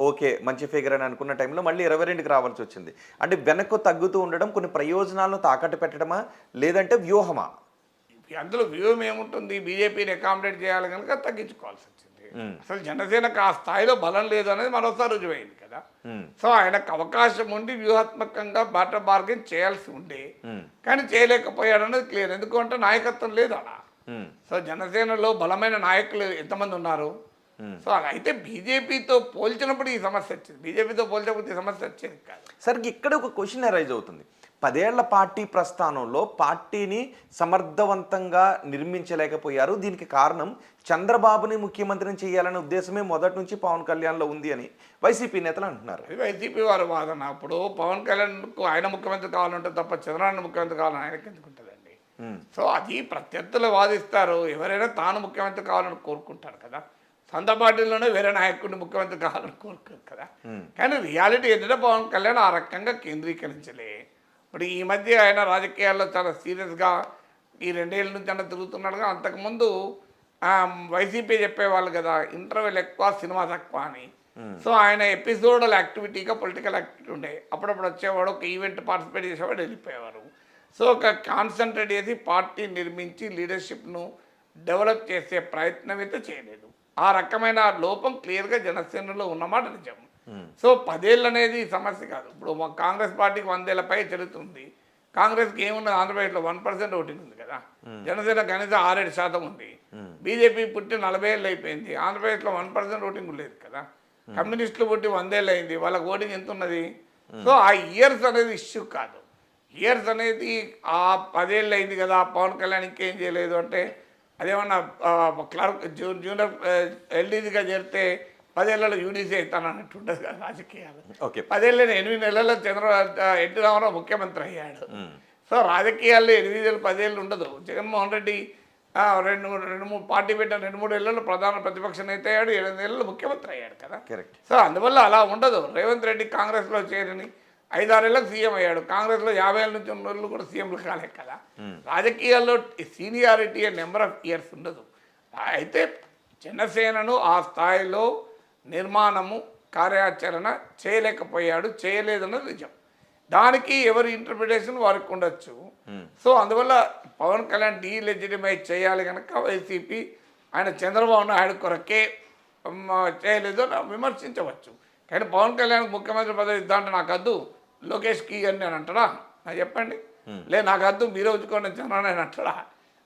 ఓకే మంచి ఫిగర్ అని అనుకున్న టైంలో మళ్ళీ 22కి రావాల్సి వచ్చింది. అంటే వెనక్కు తగ్గుతూ ఉండడం కొన్ని ప్రయోజనాలను తాకట్టు పెట్టడమా లేదంటే వ్యూహమా? అందులో వ్యూహం ఏముంటుంది? బీజేపీని అకామిడేట్ చేయాలి కనుక తగ్గించుకోవాల్సి వచ్చింది. అసలు జనసేనకు ఆ స్థాయిలో బలం లేదు అనేది మరోసారి రుజువైంది కదా. సో ఆయనకు అవకాశం ఉండి వ్యూహాత్మకంగా బాటర్ బార్గెన్ చేయాల్సి ఉండే కానీ చేయలేకపోయాడు అనేది క్లియర్. ఎందుకంటే నాయకత్వం లేదు అలా. సో జనసేనలో బలమైన నాయకులు ఎంతమంది ఉన్నారు? సో అలా అయితే బీజేపీతో పోల్చినప్పుడు ఈ సమస్య వచ్చింది. బీజేపీతో పోల్చినప్పుడు ఈ సమస్య వచ్చేది కాదు. సరే ఇక్కడ ఒక క్వశ్చన్ అరైజ్ అవుతుంది. 10 ఏళ్ల పార్టీ ప్రస్థానంలో పార్టీని సమర్థవంతంగా నిర్మించలేకపోయారు. దీనికి కారణం చంద్రబాబుని ముఖ్యమంత్రిని చేయాలనే ఉద్దేశమే మొదటి నుంచి పవన్ కళ్యాణ్లో ఉంది అని వైసీపీ నేతలు అంటున్నారు. అది వైసీపీ వారు వాదన. అప్పుడు పవన్ కళ్యాణ్కు ఆయన ముఖ్యమంత్రి కావాలంటే తప్ప చంద్రబాబు ముఖ్యమంత్రి కావాలని ఆయనకి ఎందుకు ఉంటుందండి? సో అది ప్రత్యర్థులు వాదిస్తారు. ఎవరైనా తాను ముఖ్యమంత్రి కావాలని కోరుకుంటారు కదా. సొంత పార్టీలోనే వేరే నాయకుడిని ముఖ్యమంత్రి కావాలని కోరుకోరు కదా. కానీ రియాలిటీ ఏంటంటే పవన్ కళ్యాణ్ ఆ రకంగా కేంద్రీకరించలే. ఇప్పుడు ఈ మధ్య ఆయన రాజకీయాల్లో చాలా సీరియస్గా ఈ 2 ఏళ్ళ నుంచి అన్న తిరుగుతున్నాడుగా. అంతకుముందు వైసీపీ చెప్పేవాళ్ళు కదా ఇంటర్వెల్ ఎక్కువ సినిమా తక్కువ అని. సో ఆయన ఎపిసోడల్ యాక్టివిటీగా పొలిటికల్ యాక్టివిటీ ఉండే. అప్పుడప్పుడు వచ్చేవాడు, ఒక ఈవెంట్ పార్టిసిపేట్ చేసేవాడు, వెళ్ళిపోయేవారు. సో ఒక కాన్సన్ట్రేట్ చేసి పార్టీ నిర్మించి లీడర్షిప్ను డెవలప్ చేసే ప్రయత్నం అయితే చేయలేదు. ఆ రకమైన లోపం క్లియర్గా జనసేనలో ఉన్నమాట నిజం. సో 10 ఏళ్ళు అనేది సమస్య కాదు. ఇప్పుడు కాంగ్రెస్ పార్టీకి 100 ఏళ్ల పై చదువుతుంది. కాంగ్రెస్కి ఏమున్నది? ఆంధ్రప్రదేశ్లో 1% ఓటింగ్ ఉంది కదా. జనసేన కనీసం 6-7% ఉంది. బీజేపీ పుట్టి 40 ఏళ్ళు అయిపోయింది. ఆంధ్రప్రదేశ్లో 1% ఓటింగ్ లేదు కదా. కమ్యూనిస్టులు పుట్టి 100 ఏళ్ళు అయింది. వాళ్ళకి ఓటింగ్ ఎంత ఉన్నది? సో ఆ ఇయర్స్ అనేది ఇష్యూ కాదు. ఇయర్స్ అనేది ఆ 10 ఏళ్ళు అయింది కదా పవన్ కళ్యాణ్ ఇంకేం చేయలేదు అంటే అదేమన్నా క్లర్క్ జూనియర్ ఎల్డీసీగా చేరితే 10 ఏళ్లలో యూడీసీ అవుతాను అన్నట్టు ఉండదు కదా రాజకీయాలు. 10 ఏళ్ళు 8 నెలల్లో ఎన్టీ రామారావు ముఖ్యమంత్రి అయ్యాడు. సో రాజకీయాల్లో 8 ఏళ్ళు 10 ఏళ్ళు ఉండదు. జగన్మోహన్ రెడ్డి 2-3 పార్టీ పెట్టిన 2-3 ఏళ్లలో ప్రధాన ప్రతిపక్ష నేత అయ్యాడు. 8 ఏళ్ళలో ముఖ్యమంత్రి అయ్యాడు కదా. సో అందువల్ల అలా ఉండదు. రేవంత్ రెడ్డి కాంగ్రెస్లో చేరని 5-6 ఏళ్ళకి సీఎం అయ్యాడు. కాంగ్రెస్లో 50 ఏళ్ళ నుంచి ఉన్న వాళ్ళు కూడా సీఎంలు కాలే కదా. రాజకీయాల్లో seniority and number of years ఉండదు. అయితే జనసేనను ఆ స్థాయిలో నిర్మాణము కార్యాచరణ చేయలేకపోయాడు, చేయలేదన్నది నిజం. దానికి ఎవరి ఇంటర్ప్రిటేషన్ వారికి ఉండొచ్చు. సో అందువల్ల పవన్ కళ్యాణ్ డీలెజిటిమైజ్ చేయాలి కనుక వైసీపీ ఆయన చంద్రబాబు నాయుడు కొరకే చేయలేదో విమర్శించవచ్చు. కానీ పవన్ కళ్యాణ్ ముఖ్యమంత్రి పదవి ఇద్దామంటే నాకు వద్దు, లోకేష్కి అని నేను అంటాడా? నాకు చెప్పండి. లేదు నాకు వద్దు, మీరే ఉంచుకోండి చంద్రబాబు అని అంటాడా?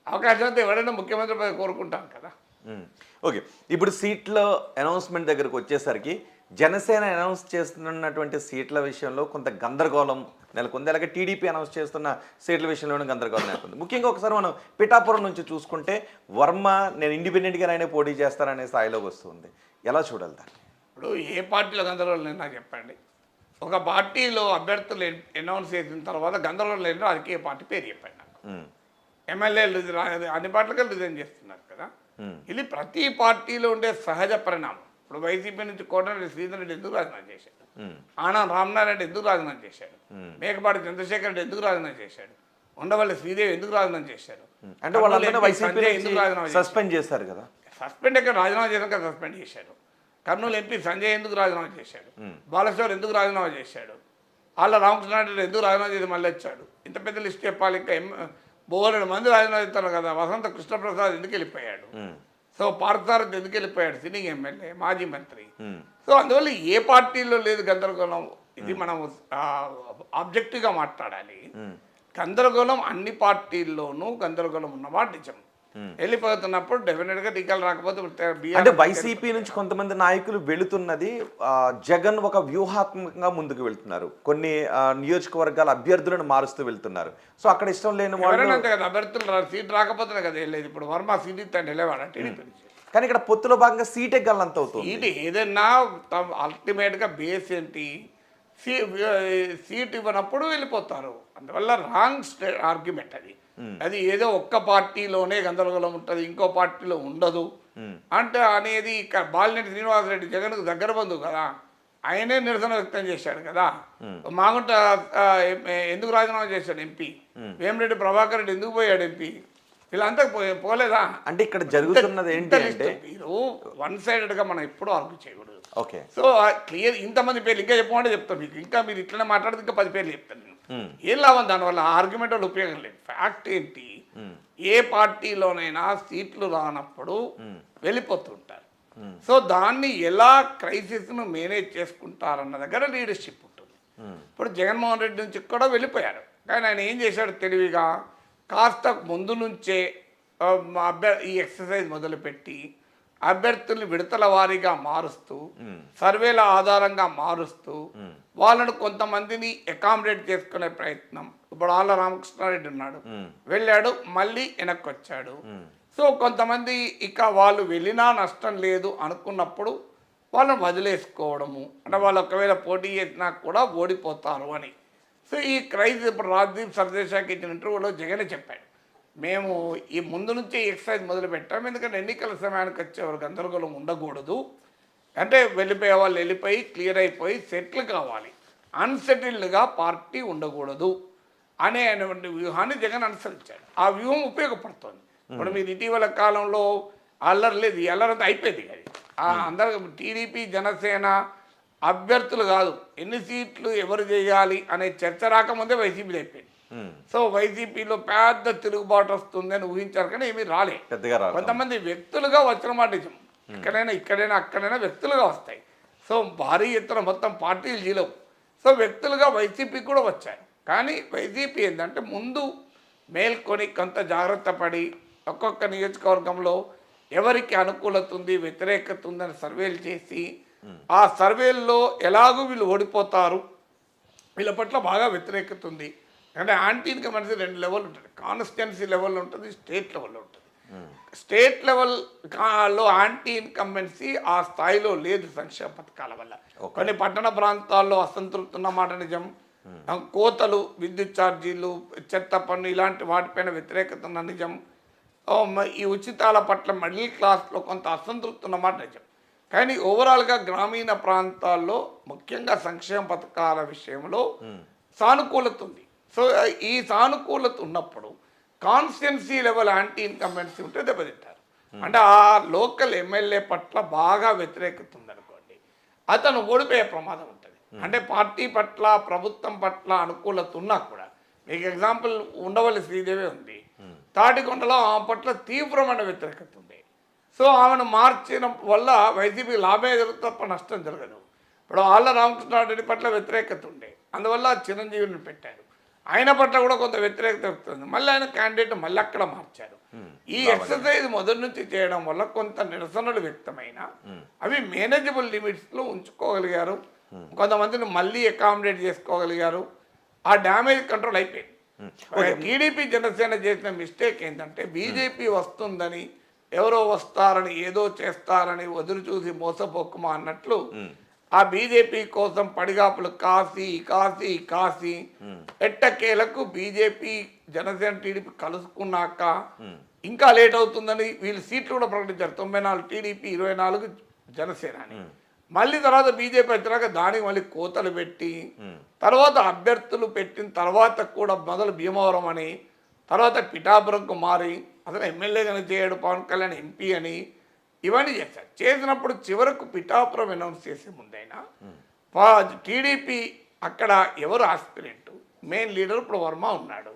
అవకాశం అయితే ఎవరైనా ముఖ్యమంత్రి పదవి కోరుకుంటాం కదా. ఓకే, ఇప్పుడు సీట్ల అనౌన్స్మెంట్ దగ్గరకు వచ్చేసరికి జనసేన అనౌన్స్ చేస్తున్నటువంటి సీట్ల విషయంలో కొంత గందరగోళం నెలకొంది. అలాగే టీడీపీ అనౌన్స్ చేస్తున్న సీట్ల విషయంలోనే గందరగోళం నెలకొంది. ముఖ్యంగా ఒకసారి మనం పిఠాపురం నుంచి చూసుకుంటే వర్మ నేను ఇండిపెండెంట్గానైనా పోటీ చేస్తాననే స్థాయిలోకి వస్తుంది. ఎలా చూడాలి దాన్ని? ఇప్పుడు ఏ పార్టీలో గందరగోళం నాకు చెప్పండి. ఒక పార్టీలో అభ్యర్థులు అనౌన్స్ చేసిన తర్వాత గందరగోళం లేని రాజకీయ పార్టీ పేరు చెప్పండి నాకు. ఎమ్మెల్యేలు అన్ని పార్టీలకు రిజైన్ చేస్తున్నారు కదా. ఇది ప్రతి పార్టీలో ఉండే సహజ పరిణామం. ఇప్పుడు వైసీపీ నుంచి కోటరెడ్డి శ్రీధర్ రెడ్డి ఎందుకు రాజీనామా చేశాడు? ఆనం రామనారాయణ రెడ్డి ఎందుకు రాజీనామా చేశాడు? మేకపాటి చంద్రశేఖర్ రెడ్డి ఎందుకు రాజీనామా చేశాడు? ఉండవల్లి శ్రీదేవి ఎందుకు రాజీనామా చేశాడు? అంటే ఎందుకు రాజీనామా సస్పెండ్ చేశారు కదా. సస్పెండ్ ఎక్కడ? రాజీనామా చేశాక సస్పెండ్ చేశాడు. కర్నూలు ఎంపీ సంజయ్ ఎందుకు రాజీనామా చేశాడు? బాలశౌర్ ఎందుకు రాజీనామా చేశాడు? ఆళ్ళ రామకృష్ణారెడ్డి ఎందుకు రాజీనామా చేసి మళ్ళీ వచ్చాడు? ఇంత పెద్ద లిస్ట్ చెప్పాలి. ఇంకా 3 మంది రాజీనామా చేస్తారు కదా. వసంత కృష్ణప్రసాద్ ఎందుకు వెళ్ళిపోయాడు? సో పార్థసారథి ఎందుకు వెళ్ళిపోయాడు? సిట్టింగ్ ఎమ్మెల్యే, మాజీ మంత్రి. సో అందువల్ల ఏ పార్టీలో లేదు గందరగోళం. ఇది మనం ఆబ్జెక్టివ్గా మాట్లాడాలి. గందరగోళం అన్ని పార్టీల్లోనూ గందరగోళం ఉన్నమాట నిజం. వెళ్ళిపోతున్నప్పుడు డెఫినెట్గా టీకాలు రాకపోతే అంటే వైసీపీ నుంచి కొంతమంది నాయకులు వెళుతున్నది జగన్ ఒక వ్యూహాత్మకంగా ముందుకు వెళ్తున్నారు. కొన్ని నియోజకవర్గాల అభ్యర్థులను మారుస్తూ వెళ్తున్నారు. సో అక్కడ ఇష్టం లేని వాళ్ళు అంతే కదా. అభ్యర్థులు సీట్ రాకపోతే కదా వెళ్ళేది. ఇప్పుడు వర్మ సీట్ ఇస్తాను వెళ్ళేవాడు టీడీపీ నుంచి. కానీ ఇక్కడ పొత్తులో భాగంగా సీటే గల్లంత అవుతుంది. సీట్ ఏదైనా అల్టిమేట్గా బేస్ ఏంటి? సీట్ ఇవ్వనప్పుడు వెళ్ళిపోతారు. అందువల్ల రాంగ్ ఆర్గ్యుమెంట్ అది. అది ఏదో ఒక్క పార్టీలోనే గందరగోళం ఉంటుంది, ఇంకో పార్టీలో ఉండదు అంటే అనేది. ఇక్కడ బాలినేని శ్రీనివాసరెడ్డి జగన్కు దగ్గర బంధువు కదా, ఆయనే నిరసన వ్యక్తం చేశాడు కదా. మాగుంట ఎందుకు రాజీనామా చేశాడు ఎంపీ, వేమిరెడ్డి ప్రభాకర్ రెడ్డి ఎందుకు పోయాడు ఎంపీ, వీళ్ళంతా పోలేదా అంటే ఇక్కడ జరుగుతున్నది ఏంటి అంటే మీరు వన్ సైడెడ్గా మనం ఎప్పుడూ ఆర్గ్యూ చేయకూడదు. ఓకే, సో క్లియర్ ఇంతమంది పేర్లు ఇంకా చెప్పమంటే చెప్తాను మీకు, ఇంకా మీరు ఇట్లనే మాట్లాడితే ఇంకా 10 పేర్లు చెప్తాను నేను. ఏం లాభం దానివల్ల, ఆర్గ్యుమెంట్ వల్ల ఉపయోగం లేదు. ఫ్యాక్ట్ ఏంటి, ఏ పార్టీలోనైనా సీట్లు రానప్పుడు వెళ్ళిపోతుంటారు. సో దాన్ని ఎలా క్రైసిస్ను మేనేజ్ చేసుకుంటారన్న దగ్గర లీడర్షిప్ ఉంటుంది. ఇప్పుడు జగన్మోహన్ రెడ్డి నుంచి కూడా వెళ్ళిపోయారు, కానీ ఆయన ఏం చేశాడు తెలివిగా, కాస్త ముందు నుంచే ఈ ఎక్సర్సైజ్ మొదలుపెట్టి అభ్యర్థుల్ని విడతల వారీగా మారుస్తూ, సర్వేల ఆధారంగా మారుస్తూ, వాళ్ళను కొంతమందిని అకామిడేట్ చేసుకునే ప్రయత్నం. ఇప్పుడు ఆళ్ళ రామకృష్ణారెడ్డి ఉన్నాడు, వెళ్ళాడు, మళ్ళీ వెనక్కి వచ్చాడు. సో కొంతమంది ఇక వాళ్ళు వెళ్ళినా నష్టం లేదు అనుకున్నప్పుడు వాళ్ళని వదిలేసుకోవడము, అంటే వాళ్ళు ఒకవేళ పోటీ చేసినా కూడా ఓడిపోతారు అని. సో ఈ క్రైసిస్ ఇప్పుడు రాజ్దీప్ సర్దేశాకి ఇచ్చిన ఇంటర్వ్యూలో జగనే చెప్పాడు, మేము ఈ ముందు నుంచి ఎక్సర్సైజ్ మొదలు పెట్టాము, ఎందుకంటే ఎన్నికల సమయానికి వచ్చేవారు గందరగోళం ఉండకూడదు, అంటే వెళ్ళిపోయే వాళ్ళు వెళ్ళిపోయి క్లియర్ అయిపోయి సెటిల్ కావాలి, అన్సెటిల్డ్గా పార్టీ ఉండకూడదు అనే వ్యూహాన్ని జగన్ అనుసరించాడు. ఆ వ్యూహం ఉపయోగపడుతుంది. ఇప్పుడు మీరు ఇటీవల కాలంలో అల్లరి లేదు, ఈ అల్లరంతా అయిపోయింది అది. అందరూ టీడీపీ జనసేన అభ్యర్థులు కాదు, ఎన్ని సీట్లు ఎవరు చేయాలి అనే చర్చ రాకముందే వైసీపీ అయిపోయింది. సో వైసీపీలో పెద్ద తిరుగుబాటు వస్తుందని ఊహించారు, కానీ ఏమీ రాలే. కొంతమంది వ్యక్తులుగా వచ్చిన మాట నిజం, ఇక్కడైనా అక్కడైనా వ్యక్తులుగా వస్తాయి. సో భారీ ఎత్తున మొత్తం పార్టీలు జీలవు. సో వ్యక్తులుగా వైసీపీ కూడా వచ్చారు, కానీ వైసీపీ ఏంటంటే ముందు మేల్కొని కొంత జాగ్రత్త పడి ఒక్కొక్క నియోజకవర్గంలో ఎవరికి అనుకూలత ఉంది వ్యతిరేకత ఉందని సర్వేలు చేసి, ఆ సర్వేల్లో ఎలాగూ వీళ్ళు ఓడిపోతారు, వీళ్ళ పట్ల బాగా వ్యతిరేకత ఉంది. అంటే యాంటీ ఇన్కమ్ అనేది 2 లెవెల్ ఉంటుంది, కాన్స్టిట్యున్సీ లెవెల్లో ఉంటుంది, స్టేట్ లెవెల్లో ఉంటుంది. స్టేట్ లెవెల్లో యాంటీ ఇన్కంబెన్సీ ఆ స్థాయిలో లేదు సంక్షేమ పథకాల వల్ల. కొన్ని పట్టణ ప్రాంతాల్లో అసంతృప్తి ఉన్నమాట నిజం, కోతలు, విద్యుత్ ఛార్జీలు, చెత్త పన్ను ఇలాంటి వాటిపైన వ్యతిరేకత ఉన్న నిజం, ఈ ఉచితాల పట్ల మిడిల్ క్లాస్లో కొంత అసంతృప్తి ఉన్నమాట నిజం. కానీ ఓవరాల్గా గ్రామీణ ప్రాంతాల్లో ముఖ్యంగా సంక్షేమ పథకాల విషయంలో సానుకూలత ఉంది. సో ఈ సానుకూలత ఉన్నప్పుడు కాన్స్టిట్యున్సీ లెవెల్ యాంటీ ఇన్కంబెన్సీ ఉంటే దెబ్బతింటారు. అంటే ఆ లోకల్ ఎమ్మెల్యే పట్ల బాగా వ్యతిరేకత ఉందనుకోండి, అతను ఓడిపోయే ప్రమాదం ఉంటుంది. అంటే పార్టీ పట్ల ప్రభుత్వం పట్ల అనుకూలత ఉన్నా కూడా, మీకు ఎగ్జాంపుల్ ఉండవల్లి శ్రీదేవి ఉంది, తాటికొండలో ఆమె పట్ల తీవ్రమైన వ్యతిరేకత ఉంది. సో ఆమెను మార్చిన వల్ల వైసీపీ లాభమే జరుగుతుంది తప్ప నష్టం జరగదు. ఇప్పుడు ఆళ్ళ రామకృష్ణారెడ్డి పట్ల వ్యతిరేకత ఉండే, అందువల్ల చిరంజీవిని పెట్టారు, ఆయన పట్ల కూడా కొంత వ్యతిరేకత వస్తుంది, మళ్ళీ ఆయన క్యాండిడేట్ మళ్ళీ అక్కడ మార్చారు. ఈ ఎక్సర్సైజ్ మొదటి నుంచి చేయడం వల్ల కొంత నిరసనలు వ్యక్తమైన అవి మేనేజబుల్ లిమిట్స్లో ఉంచుకోగలిగారు, కొంతమందిని మళ్ళీ అకామిడేట్ చేసుకోగలిగారు, ఆ డ్యామేజ్ కంట్రోల్ అయిపోయింది. టీడీపీ జనసేన చేసిన మిస్టేక్ ఏంటంటే బీజేపీ వస్తుందని, ఎవరో వస్తారని, ఏదో చేస్తారని ఎదురు చూసి మోసపోకుమా అన్నట్లు ఆ బీజేపీ కోసం పడిగాపులు కాసి ఎట్టకేలకు బీజేపీ జనసేన టీడీపీ కలుసుకున్నాక ఇంకా లేట్ అవుతుందని వీళ్ళు సీట్లు కూడా ప్రకటించారు, 94 టీడీపీ 24 జనసేన అని. మళ్ళీ తర్వాత బీజేపీ వచ్చినాక దానికి మళ్ళీ కోతలు పెట్టి, తర్వాత అభ్యర్థులు పెట్టిన తర్వాత కూడా మొదలు భీమవరం అని, తర్వాత పిఠాపురంకు మారి అసలు ఎమ్మెల్యేగానే చేయడు పవన్ కళ్యాణ్ ఎంపీ అని, ఇవన్నీ చేశారు. చేసినప్పుడు చివరకు పిఠాపురం అనౌన్స్ చేసే ముందైనా టీడీపీ అక్కడ ఎవరు ఆస్పిరెంట్, మెయిన్ లీడర్ ఇప్పుడు వర్మ ఉన్నాడు,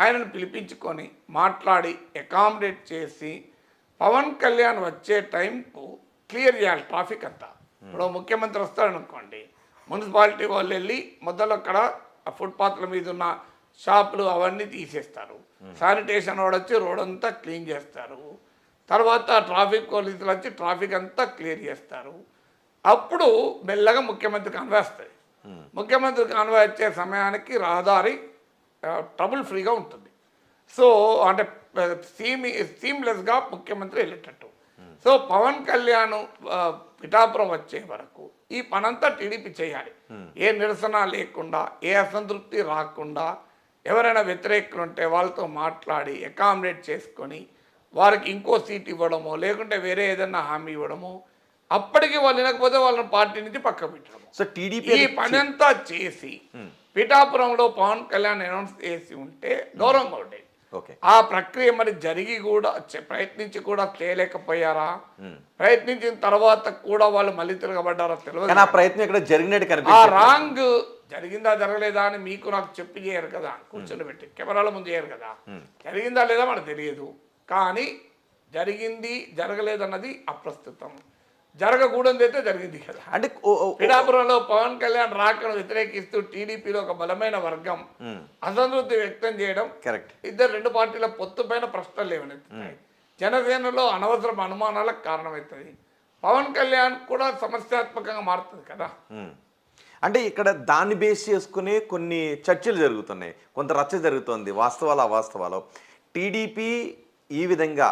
ఆయనను పిలిపించుకొని మాట్లాడి అకామిడేట్ చేసి పవన్ కళ్యాణ్ వచ్చే టైంకు క్లియర్ చేయాలి ట్రాఫిక్ అంతా. ఇప్పుడు ముఖ్యమంత్రి వస్తాడు అనుకోండి, మున్సిపాలిటీ వాళ్ళు వెళ్ళి మొదలు అక్కడ ఫుట్పాత్ల మీద ఉన్న షాపులు అవన్నీ తీసేస్తారు, శానిటేషన్ వాడు వచ్చి రోడ్ అంతా క్లీన్ చేస్తారు, తర్వాత ట్రాఫిక్ పోలీసులు వచ్చి ట్రాఫిక్ అంతా క్లియర్ చేస్తారు. అప్పుడు మెల్లగా ముఖ్యమంత్రికి కాన్వాయ్ వస్తుంది. ముఖ్యమంత్రికి కాన్వాయ్ వచ్చే సమయానికి రహదారి ట్రబుల్ ఫ్రీగా ఉంటుంది. సో అంటే సీమ్లెస్గా ముఖ్యమంత్రి వెళ్ళేటట్టు. సో పవన్ కళ్యాణ్ పిఠాపురం వచ్చే వరకు ఈ పనంతా టీడీపీ చేయాలి, ఏ నిరసన లేకుండా, ఏ అసంతృప్తి రాకుండా, ఎవరైనా వ్యతిరేకులు ఉంటే వాళ్ళతో మాట్లాడి అకామిడేట్ చేసుకొని వారికి ఇంకో సీట్ ఇవ్వడమో లేకుంటే వేరే ఏదైనా హామీ ఇవ్వడమో, అప్పటికి వాళ్ళు వినకపోతే వాళ్ళని పార్టీ నుంచి పక్క పెట్టడము. సో టీడీపీ ఈ పనంతా చేసి పిఠాపురంలో పవన్ కళ్యాణ్ అనౌన్స్ చేసి ఉంటే గౌరవంగా ఉండేది. ఓకే, ఆ ప్రక్రియ మరి జరిగి కూడా ప్రయత్నించి కూడా చేయలేకపోయారా? ప్రయత్నించిన తర్వాత కూడా వాళ్ళు మళ్ళీ తిరగబడ్డారా తెలియదు. కానీ ఆ ప్రయత్నం ఇక్కడ జరిగినట్టు ఆ కనిపిస్తుంది. రాంగ్ జరిగిందా జరగలేదా అని మీకు నాకు చెప్పి చేయరు కదా, కూర్చొని పెట్టి కెమెరాల ముందు చేయరు కదా. జరిగిందా లేదా మనకు తెలియదు, కానీ జరిగింది జరగలేదన్నది అప్రస్తుతం. జరగకూడదు అయితే జరిగింది కదా. అంటే పిఠాపురంలో పవన్ కళ్యాణ్ రాకను వ్యతిరేకిస్తూ టీడీపీలో ఒక బలమైన వర్గం అసంతృప్తి వ్యక్తం చేయడం, కరెక్ట్. ఇద్దరు రెండు పార్టీల పొత్తు పైన ప్రశ్నలు లేవనెత్తుతాయి. జనసేనలో అనవసరం అనుమానాలకు కారణమవుతుంది. పవన్ కళ్యాణ్ కూడా సమస్యాత్మకంగా మారుతుంది కదా. అంటే ఇక్కడ దాన్ని బేస్ చేసుకుని కొన్ని చర్చలు జరుగుతున్నాయి, కొంత రచ్చ జరుగుతుంది, వాస్తవాలు అవాస్తవాలు. టీడీపీ ఈ విధంగా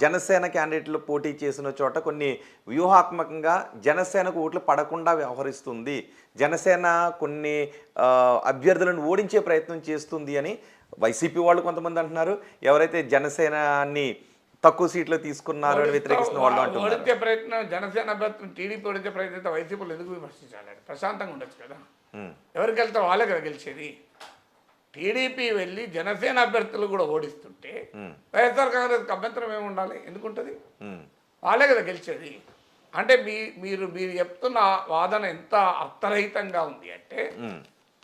జనసేన క్యాండిడేట్లు పోటీ చేసిన చోట కొన్ని వ్యూహాత్మకంగా జనసేనకు ఓట్లు పడకుండా వ్యవహరిస్తుంది, జనసేన కొన్ని అభ్యర్థులను ఓడించే ప్రయత్నం చేస్తుంది అని వైసీపీ వాళ్ళు కొంతమంది అంటున్నారు. ఎవరైతే జనసేనాన్ని తక్కువ సీట్లు తీసుకున్నారు అని వ్యతిరేకిస్తున్న వాళ్ళు అంటున్నారు. ఓడించే ప్రయత్నం జనసేన అభ్యర్థులు టీడీపీ ఓడించే ప్రయత్నం వైసీపీలు ఎందుకు విమర్శించాలి? ప్రశాంతంగా ఉండొచ్చు కదా. ఎవరికి వెళ్తారు వాళ్ళే కదా గెలిచేది. టీడీపీ వెళ్ళి జనసేన అభ్యర్థులు కూడా ఓడిస్తుంటే వైఎస్ఆర్ కాంగ్రెస్ అభ్యంతరం ఏమి ఉండాలి? ఎందుకుంటుంది? వాళ్ళే కదా గెలిచేది. అంటే మీరు చెప్తున్న వాదన ఎంత అర్థరహితంగా ఉంది అంటే,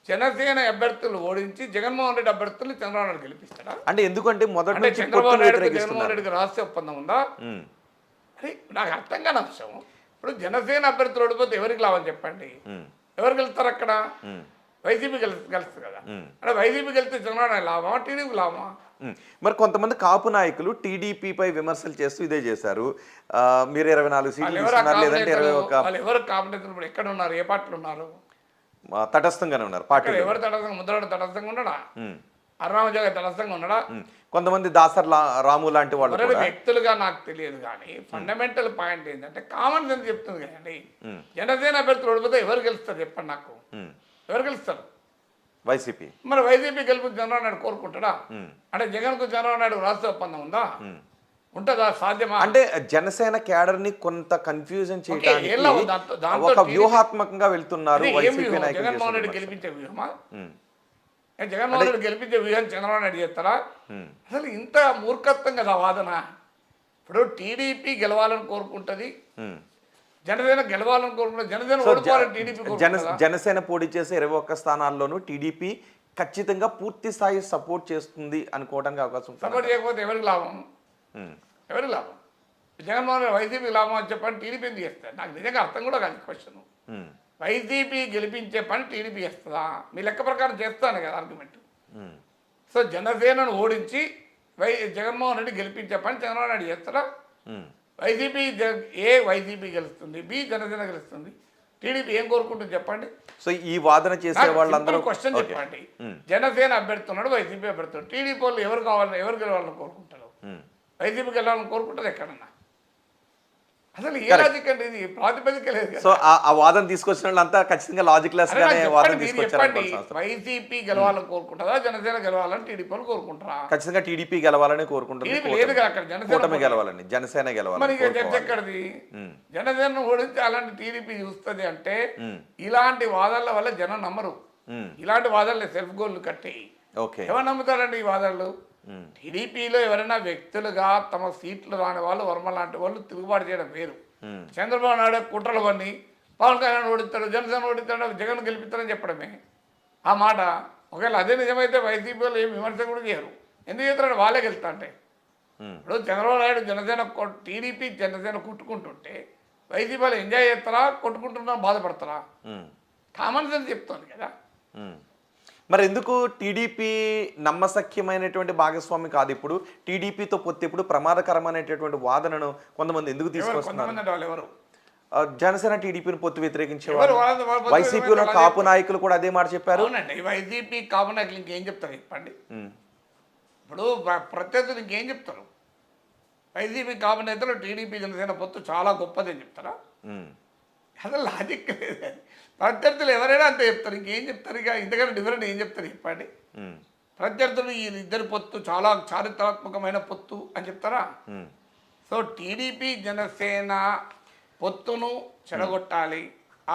జనసేన అభ్యర్థులు ఓడించి జగన్మోహన్ రెడ్డి అభ్యర్థులు చంద్రబాబు నాయుడు గెలిపిస్తారా? అంటే ఎందుకంటే మొదటి చంద్రబాబు నాయుడు జగన్మోహన్ రెడ్డికి రహస్య ఒప్పందం ఉందా? అది నాకు అర్థం కాని అంశం. ఇప్పుడు జనసేన అభ్యర్థులు ఓడిపోతే ఎవరికి లాభం చెప్పండి? ఎవరు గెలుస్తారు అక్కడ? వైసీపీ గెలుస్తుంది కదా. అంటే వైసీపీ గెలిస్తే చంద్రబాబు నాయుడు లాభమా, టీడీపీ లాభమా? మరి కొంతమంది కాపు నాయకులు టీడీపీపై విమర్శలు చేస్తూ ఇదే చేశారు. మీరు 24 సీట్లు తీసుకున్నారు, లేదంటే 21. వాళ్ళు ఎవరు కాంపిటేషన్ ఇప్పుడు ఎక్కడ ఉన్నారు? ఏ పార్టీలు ఉన్నారు? తటస్థంగానే ఉన్నారు పార్టీ. ఎవరు తటస్థంగా? ముద్రగడ తటస్థంగా ఉన్నాడా? అరుణాచల్ తటస్థంగా ఉన్నాడా? కొంతమంది దాసర్ రాము లాంటి వాళ్ళు వ్యక్తులుగా నాకు తెలియదు, కానీ ఫండమెంటల్ పాయింట్ ఏంటంటే కామన్ సెన్స్ చెప్తుంది కదండి. జనసేన అభ్యర్థులు ఓడిపోతే ఎవరు గెలుస్తారు చెప్పండి నాకు? ఎవరు గెలుస్తారు? వైసీపీ. మరి వైసీపీ గెలుపు చంద్రబాబు నాయుడు కోరుకుంటాడా? అంటే జగన్ కు చంద్రబాబు నాయుడు రాష్ట్ర ఒప్పందం ఉందా? ఉంటుందా? సాధ్యమా? అంటే జనసేన క్యాడర్ ని కొంత కన్ఫ్యూజన్ చేయడానికి ఒక వ్యూహాత్మకంగా వెళ్తున్నారు వైసీపీ నాయకులు. జగన్మోహన్ రెడ్డి గెలిపించే వ్యూహమా? జగన్మోహన్ రెడ్డి గెలిపించే వ్యూహం చంద్రబాబు నాయుడు చేస్తారా? అసలు ఇంత మూర్ఖత్వం కదా వాదన. ఇప్పుడు టీడీపీ గెలవాలని కోరుకుంటుంది, జనసేన గెలవాలని కోరుకుంటుంది. జనసేన ఓడిపోవాలని టీడీపీ జనసేన పోటీ చేసే 21 స్థానాల్లోనూ టీడీపీ ఖచ్చితంగా పూర్తి స్థాయి సపోర్ట్ చేస్తుంది అనుకోవడానికి అవకాశం ఉంది. సపోర్ట్ చేయకపోతే ఎవరికి లాభం? ఎవరికి లాభం? జగన్మోహన్ రెడ్డి వైసీపీ లాభం అని చెప్పని టీడీపీ ఎందుకు చేస్తారు? నాకు నిజంగా అర్థం కూడా కాదు క్వశ్చన్. వైసీపీ గెలిపించే పని టీడీపీ చేస్తుందా? మీ లెక్క ప్రకారం చేస్తాను కదా ఆర్గ్యుమెంట్. సో జనసేనను ఓడించి జగన్మోహన్ రెడ్డి గెలిపించే పని చంద్రబాబు నాయుడు చేస్తారా? వైసీపీ వైసీపీ గెలుస్తుంది, బి జనసేన గెలుస్తుంది. టీడీపీ ఏం కోరుకుంటుంది చెప్పండి? సో ఈ వాదన చేసే వాళ్ళందరూ క్వశ్చన్ చెప్పండి. జనసేన అభ్యర్థున్నాడు, వైసీపీ అభ్యర్థున్నాడు. టీడీపీ వాళ్ళు ఎవరు కావాలని ఎవరు గెలవాలని కోరుకుంటారు? వైసీపీకి వెళ్ళాలని కోరుకుంటారు ఎక్కడన్నా? అసలు ఏ లాజిక్ అండి ఇది? ప్రాతిపదిక లేదు. సో ఆ వాదన తీసుకొచ్చిన వాళ్ళంతా ఖచ్చితంగా లాజిక్ లెస్ గానే వాదన తీసుకొచ్చారు. వైసీపీ గెలవాలని కోరుకుంటారా, జనసేన గెలవాలని టీడీపీ వాళ్ళు కోరుకుంటారా? ఖచ్చితంగా టీడీపీ గెలవాలని కోరుకుంటారు. కూటమి గెలవాలని, జనసేన గెలవాలని. మరి ఎక్కడిది? జనసేన ఓడించి అలాంటి టీడీపీ చూస్తుంది అంటే ఇలాంటి వాదనల వల్ల జనం నమ్మరు. ఇలాంటి వాదనలు సెల్ఫ్ గోల్ కట్టి ఎవరు నమ్ముతారండి ఈ వాదనలు? టీడీపీలో ఎవరైనా వ్యక్తులుగా తమ సీట్లు రాని వాళ్ళు, వర్మ లాంటి వాళ్ళు తిరుగుబాటు చేయడం వేరు. చంద్రబాబు నాయుడు కుట్రలు పని పవన్ కళ్యాణ్ ఓడిస్తాడు, జనసేన ఓడిస్తాడు, జగన్ గెలిపిస్తాడని చెప్పడమే ఆ మాట. ఒకవేళ అదే నిజమైతే వైసీపీ వాళ్ళు ఏం విమర్శ కూడా చేయరు. ఎందుకు చేస్తారంటే వాళ్ళే గెలుస్తా అంటే. ఇప్పుడు చంద్రబాబు నాయుడు జనసేన టీడీపీ జనసేన కొట్టుకుంటుంటే వైసీపీ వాళ్ళు ఎంజాయ్ చేస్తారా, కొట్టుకుంటున్నా బాధపడతారా? కామన్ సెన్స్ చెప్తుంది కదా. మరి ఎందుకు టీడీపీ నమ్మశక్యమైనటువంటి భాగస్వామి కాదు? ఇప్పుడు టీడీపీతో పొత్తు ఇప్పుడు ప్రమాదకరమైనటువంటి వాదనను కొంతమంది ఎందుకు తీసుకొస్తున్నారు? జనసేన టీడీపీని పొత్తు వ్యతిరేకించేవారు, వైసీపీలో కాపు నాయకులు కూడా అదే మాట చెప్పారు. వైసీపీ కాపు నాయకులు ఇంకేం చెప్తారు చెప్పండి? ఇప్పుడు ప్రత్యర్థులు ఇంకేం చెప్తారు? వైసీపీ కాపు నేతలు టీడీపీ జనసేన పొత్తు చాలా గొప్పది అని చెప్తారా? అసలు లాజిక్ లేదు. ప్రత్యర్థులు ఎవరైనా అంతే చెప్తారు, ఇంకేం చెప్తారు? ఇక ఇంతకన్నా డిఫరెంట్ ఏం చెప్తారు చెప్పండి? ప్రత్యర్థులు ఈ ఇద్దరి పొత్తు చాలా చారిత్రాత్మకమైన పొత్తు అని చెప్తారా? సో టీడీపీ జనసేన పొత్తును చెడగొట్టాలి.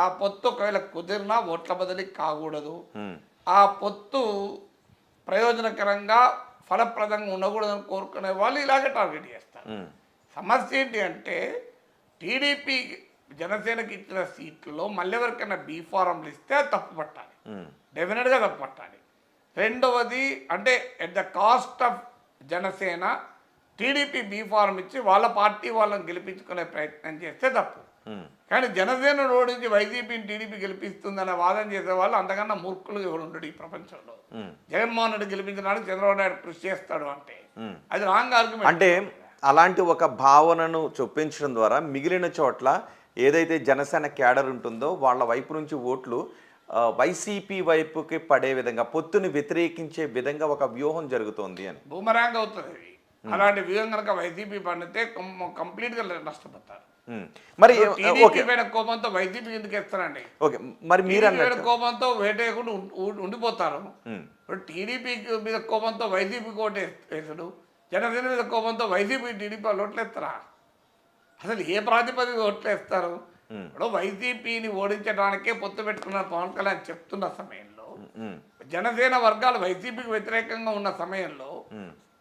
ఆ పొత్తు ఒకవేళ కుదిరినా ఓట్ల బదిలీ కాకూడదు. ఆ పొత్తు ప్రయోజనకరంగా ఫలప్రదంగా ఉండకూడదని కోరుకునే వాళ్ళు ఇలాగే టార్గెట్ చేస్తారు. సమస్య ఏంటి అంటే టీడీపీ జనసేనకి ఇచ్చిన సీట్లలో మళ్ళీ ఎవరికైనా బీ ఫారంలు ఇస్తే అది తప్పు పట్టాలి, డెఫినెట్గా తప్పు పట్టాలి. రెండవది అంటే at the cost of Janasena TDP B form ఇచ్చి వాళ్ళ పార్టీ వాళ్ళని గెలిపించుకునే ప్రయత్నం చేస్తే తప్పు. కానీ జనసేన ఓడించి వైసీపీని టీడీపీ గెలిపిస్తుందనే వాదన చేసే వాళ్ళు అంతకన్నా మూర్ఖులు ఎవరు ఉండడు ఈ ప్రపంచంలో. జగన్మోహన్ రెడ్డి గెలిపించడానికి చంద్రబాబు నాయుడు కృషి చేస్తాడు అంటే అది రాంగ్ ఆర్గ్యుమెంట్. అంటే అలాంటి ఒక భావనను చొప్పించడం ద్వారా మిగిలిన చోట్ల ఏదైతే జనసేన క్యాడర్ ఉంటుందో వాళ్ళ వైపు నుంచి ఓట్లు వైసీపీ వైపుకి పడే విధంగా పొత్తుని వ్యతిరేకించే విధంగా ఒక వ్యూహం జరుగుతోంది అని బూమరాంగ్ అవుతుంది. అలాంటి వ్యూహం కనుక వైసీపీ పండితే కంప్లీట్గా నష్టపోతారు. మరి కోపంతో వైసీపీ ఎందుకు వేస్తారండి? ఓకే, మరి మీరు కోపంతో వేటేయకుండా ఉండిపోతారు. టీడీపీ మీద కోపంతో వైసీపీ ఓటు వేసాడు, జనసేన మీద కోపంతో వైసీపీ టీడీపీ వాళ్ళు ఓట్లేస్తారా? అసలు ఏ ప్రాతిపదిక ఓట్లేస్తారు? ఇప్పుడు వైసీపీని ఓడించడానికే పొత్తు పెట్టుకున్న పవన్ కళ్యాణ్ చెప్తున్న సమయంలో జనసేన వర్గాలు వైసీపీకి వ్యతిరేకంగా ఉన్న సమయంలో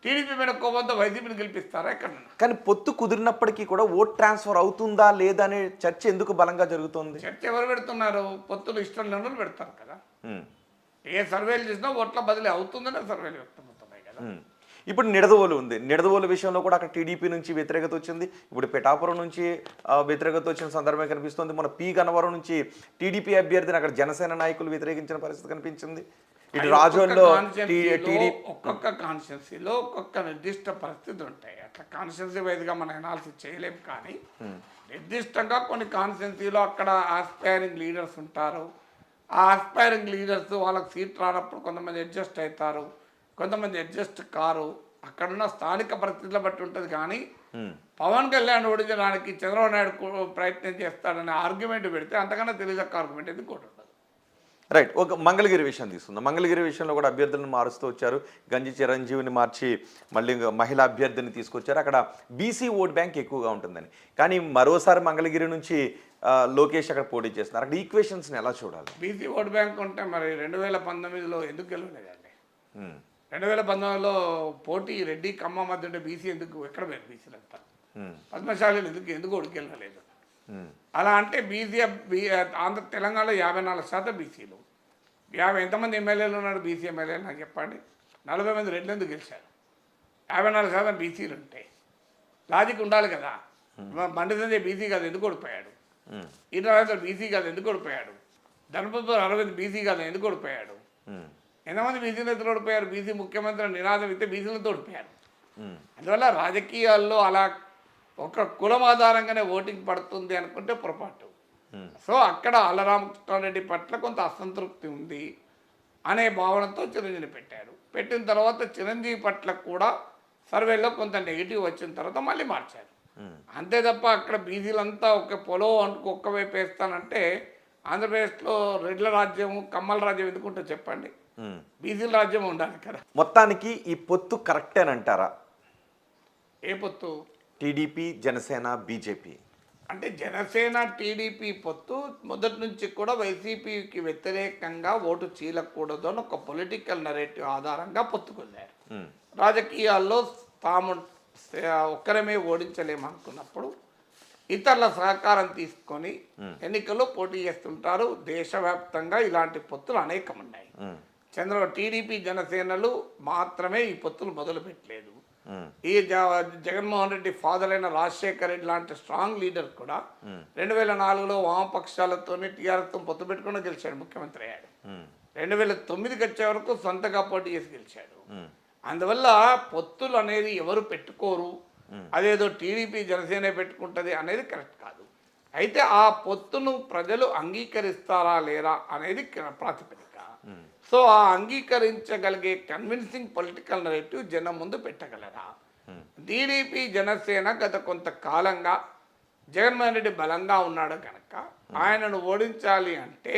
టీడీపీ మీద కోపంతో వైసీపీని గెలిపిస్తారా? ఎక్కడ? కానీ పొత్తు కుదిరినప్పటికీ కూడా ఓట్ ట్రాన్స్ఫర్ అవుతుందా లేదా అనే చర్చ ఎందుకు బలంగా జరుగుతుంది? చర్చ ఎవరు పెడుతున్నారు? పొత్తులు ఇష్టం లేని పెడతారు కదా. ఏ సర్వేలు చేసినా ఓట్ల బదిలీ అవుతుందనే సర్వేలు వ్యక్తమవుతున్నాయి కదా. ఇప్పుడు నిడదవోలు ఉంది, నిడదవోలు విషయంలో కూడా అక్కడ టీడీపీ నుంచి వ్యతిరేకత వచ్చింది. ఇప్పుడు పిఠాపురం నుంచి వ్యతిరేకత వచ్చిన సందర్భం కనిపిస్తుంది. మన పి గన్నవరం నుంచి టీడీపీ అభ్యర్థిని అక్కడ జనసేన నాయకులు వ్యతిరేకించిన పరిస్థితి కనిపించింది. ఇటు రాజోల్లో ఒక్కొక్క కాన్స్టిట్యున్సీలో ఒక్కొక్క నిర్దిష్ట పరిస్థితులు ఉంటాయి. అట్లా కాన్స్టిట్యున్సీ వైజ్గా మనం అనాలిసిస్ చేయలేము. కానీ నిర్దిష్టంగా కొన్ని కాన్స్టిట్యున్సీలో అక్కడ ఆస్పైరింగ్ లీడర్స్ ఉంటారు. ఆ ఆస్పైరింగ్ లీడర్స్ వాళ్ళకి సీట్ రానప్పుడు కొంతమంది అడ్జస్ట్ అవుతారు, కొంతమంది అడ్జస్ట్ కారు. అక్కడున్న స్థానిక పరిస్థితుల బట్టి ఉంటుంది. కానీ పవన్ కళ్యాణ్ ఓడించడానికి చంద్రబాబు నాయుడు ప్రయత్నం చేస్తాడనే ఆర్గ్యుమెంట్ పెడితే అంతకన్నా తెలియదక్క ఆర్గ్యుమెంట్ ఎందుకు ఉంటుంది? రైట్. ఒక మంగళగిరి విషయం తీసుకుందాం. మంగళగిరి విషయంలో కూడా అభ్యర్థులను మారుస్తూ వచ్చారు. గంజి చిరంజీవిని మార్చి మళ్ళీ మహిళా అభ్యర్థిని తీసుకొచ్చారు. అక్కడ బీసీ ఓట్ బ్యాంక్ ఎక్కువగా ఉంటుందని. కానీ మరోసారి మంగళగిరి నుంచి లోకేష్ అక్కడ పోటీ చేస్తున్నారు. అక్కడ ఈక్వేషన్స్ని ఎలా చూడాలి? బీసీ ఓట్ బ్యాంక్ ఉంటే మరి 2019లో ఎందుకు గెలవలేదండి? 2019లో పోటీ రెడ్డి కమ్మ మధ్య ఉంటే బీసీ ఎందుకు ఎక్కడ పోయారు? బీసీలు అంతా పద్మశాలీలు ఎందుకు ఓడికెళ్ళలేదు? అలా అంటే బీసీ ఆంధ్ర తెలంగాణలో 54% బీసీలు. 50 ఎంతమంది ఎమ్మెల్యేలు ఉన్నాడు? బీసీ ఎమ్మెల్యేలు నాకు చెప్పండి. 40 మంది రెడ్లు ఎందుకు గెలిచారు? 54% బీసీలు ఉంటే లాజిక్ ఉండాలి కదా. బండి సంజయ్ బీసీ కాదు ఎందుకు ఓడిపోయాడు? ఈటల బీసీ కాదు ఎందుకు ఓడిపోయాడు? ధనపతి అరవింద్ బీసీ కాదు ఎందుకు ఓడిపోయాడు? ఎంతమంది బీసీలతో ఓడిపోయారు? బీసీ ముఖ్యమంత్రి నినాదం ఇస్తే బీసీలతో ఓడిపోయారు. అందువల్ల రాజకీయాల్లో అలా ఒక కులం ఆధారంగానే ఓటింగ్ పడుతుంది అనుకుంటే పొరపాటు. సో అక్కడ అల్లరామకృష్ణారెడ్డి పట్ల కొంత అసంతృప్తి ఉంది అనే భావనతో చిరంజీవి పెట్టారు. పెట్టిన తర్వాత చిరంజీవి పట్ల కూడా సర్వేలో కొంత నెగిటివ్ వచ్చిన తర్వాత మళ్ళీ మార్చారు. అంతే తప్ప అక్కడ బీసీలంతా ఒక పొలం అంటూ ఒక్కవైపు వేస్తానంటే ఆంధ్రప్రదేశ్లో రెడ్ల రాజ్యం కమ్మల రాజ్యం ఎందుకుంటో చెప్పండి. బీసీల రాజ్యం ఉండాలి కదా. మొత్తానికి ఈ పొత్తు కరెక్టేనంటారా? ఏ పొత్తు? టీడీపీ జనసేన బీజేపీ అంటే జనసేన టీడీపీ పొత్తు మొదటి నుంచి కూడా వైసీపీకి వ్యతిరేకంగా ఓటు చీలకూడదు అని ఒక పొలిటికల్ నరేటివ్ ఆధారంగా పొత్తుకున్నారు. రాజకీయాల్లో తాము ఒక్కరమే ఓడించలేమనుకున్నప్పుడు ఇతరుల సహకారం తీసుకొని ఎన్నికల్లో పోటీ చేస్తుంటారు. దేశవ్యాప్తంగా ఇలాంటి పొత్తులు అనేకం ఉన్నాయి. టీడీపీ జనసేనలు మాత్రమే ఈ పొత్తులు మొదలు పెట్టలేదు. ఈ జగన్మోహన్ రెడ్డి ఫాదర్ అయిన రాజశేఖర్ రెడ్డి లాంటి స్ట్రాంగ్ లీడర్ కూడా 2004లో వామపక్షాలతో టీఆర్ఎస్తో పొత్తు పెట్టుకుని గెలిచాడు, ముఖ్యమంత్రి అయ్యాడు. 2009కి వచ్చే వరకు సొంతగా పోటీ చేసి గెలిచాడు. అందువల్ల పొత్తులు అనేది ఎవరు పెట్టుకోరు, అదేదో టీడీపీ జనసేన పెట్టుకుంటుంది అనేది కరెక్ట్ కాదు. అయితే ఆ పొత్తును ప్రజలు అంగీకరిస్తారా లేరా అనేది ప్రాతిపదిక. సో ఆ అంగీకరించగలిగే కన్విన్సింగ్ పొలిటికల్ నరేటివ్ జనం ముందు పెట్టగలరా? టీడీపీ జనసేన గత కొంతకాలంగా జగన్మోహన్ రెడ్డి బలంగా ఉన్నాడు కనుక ఆయనను ఓడించాలి అంటే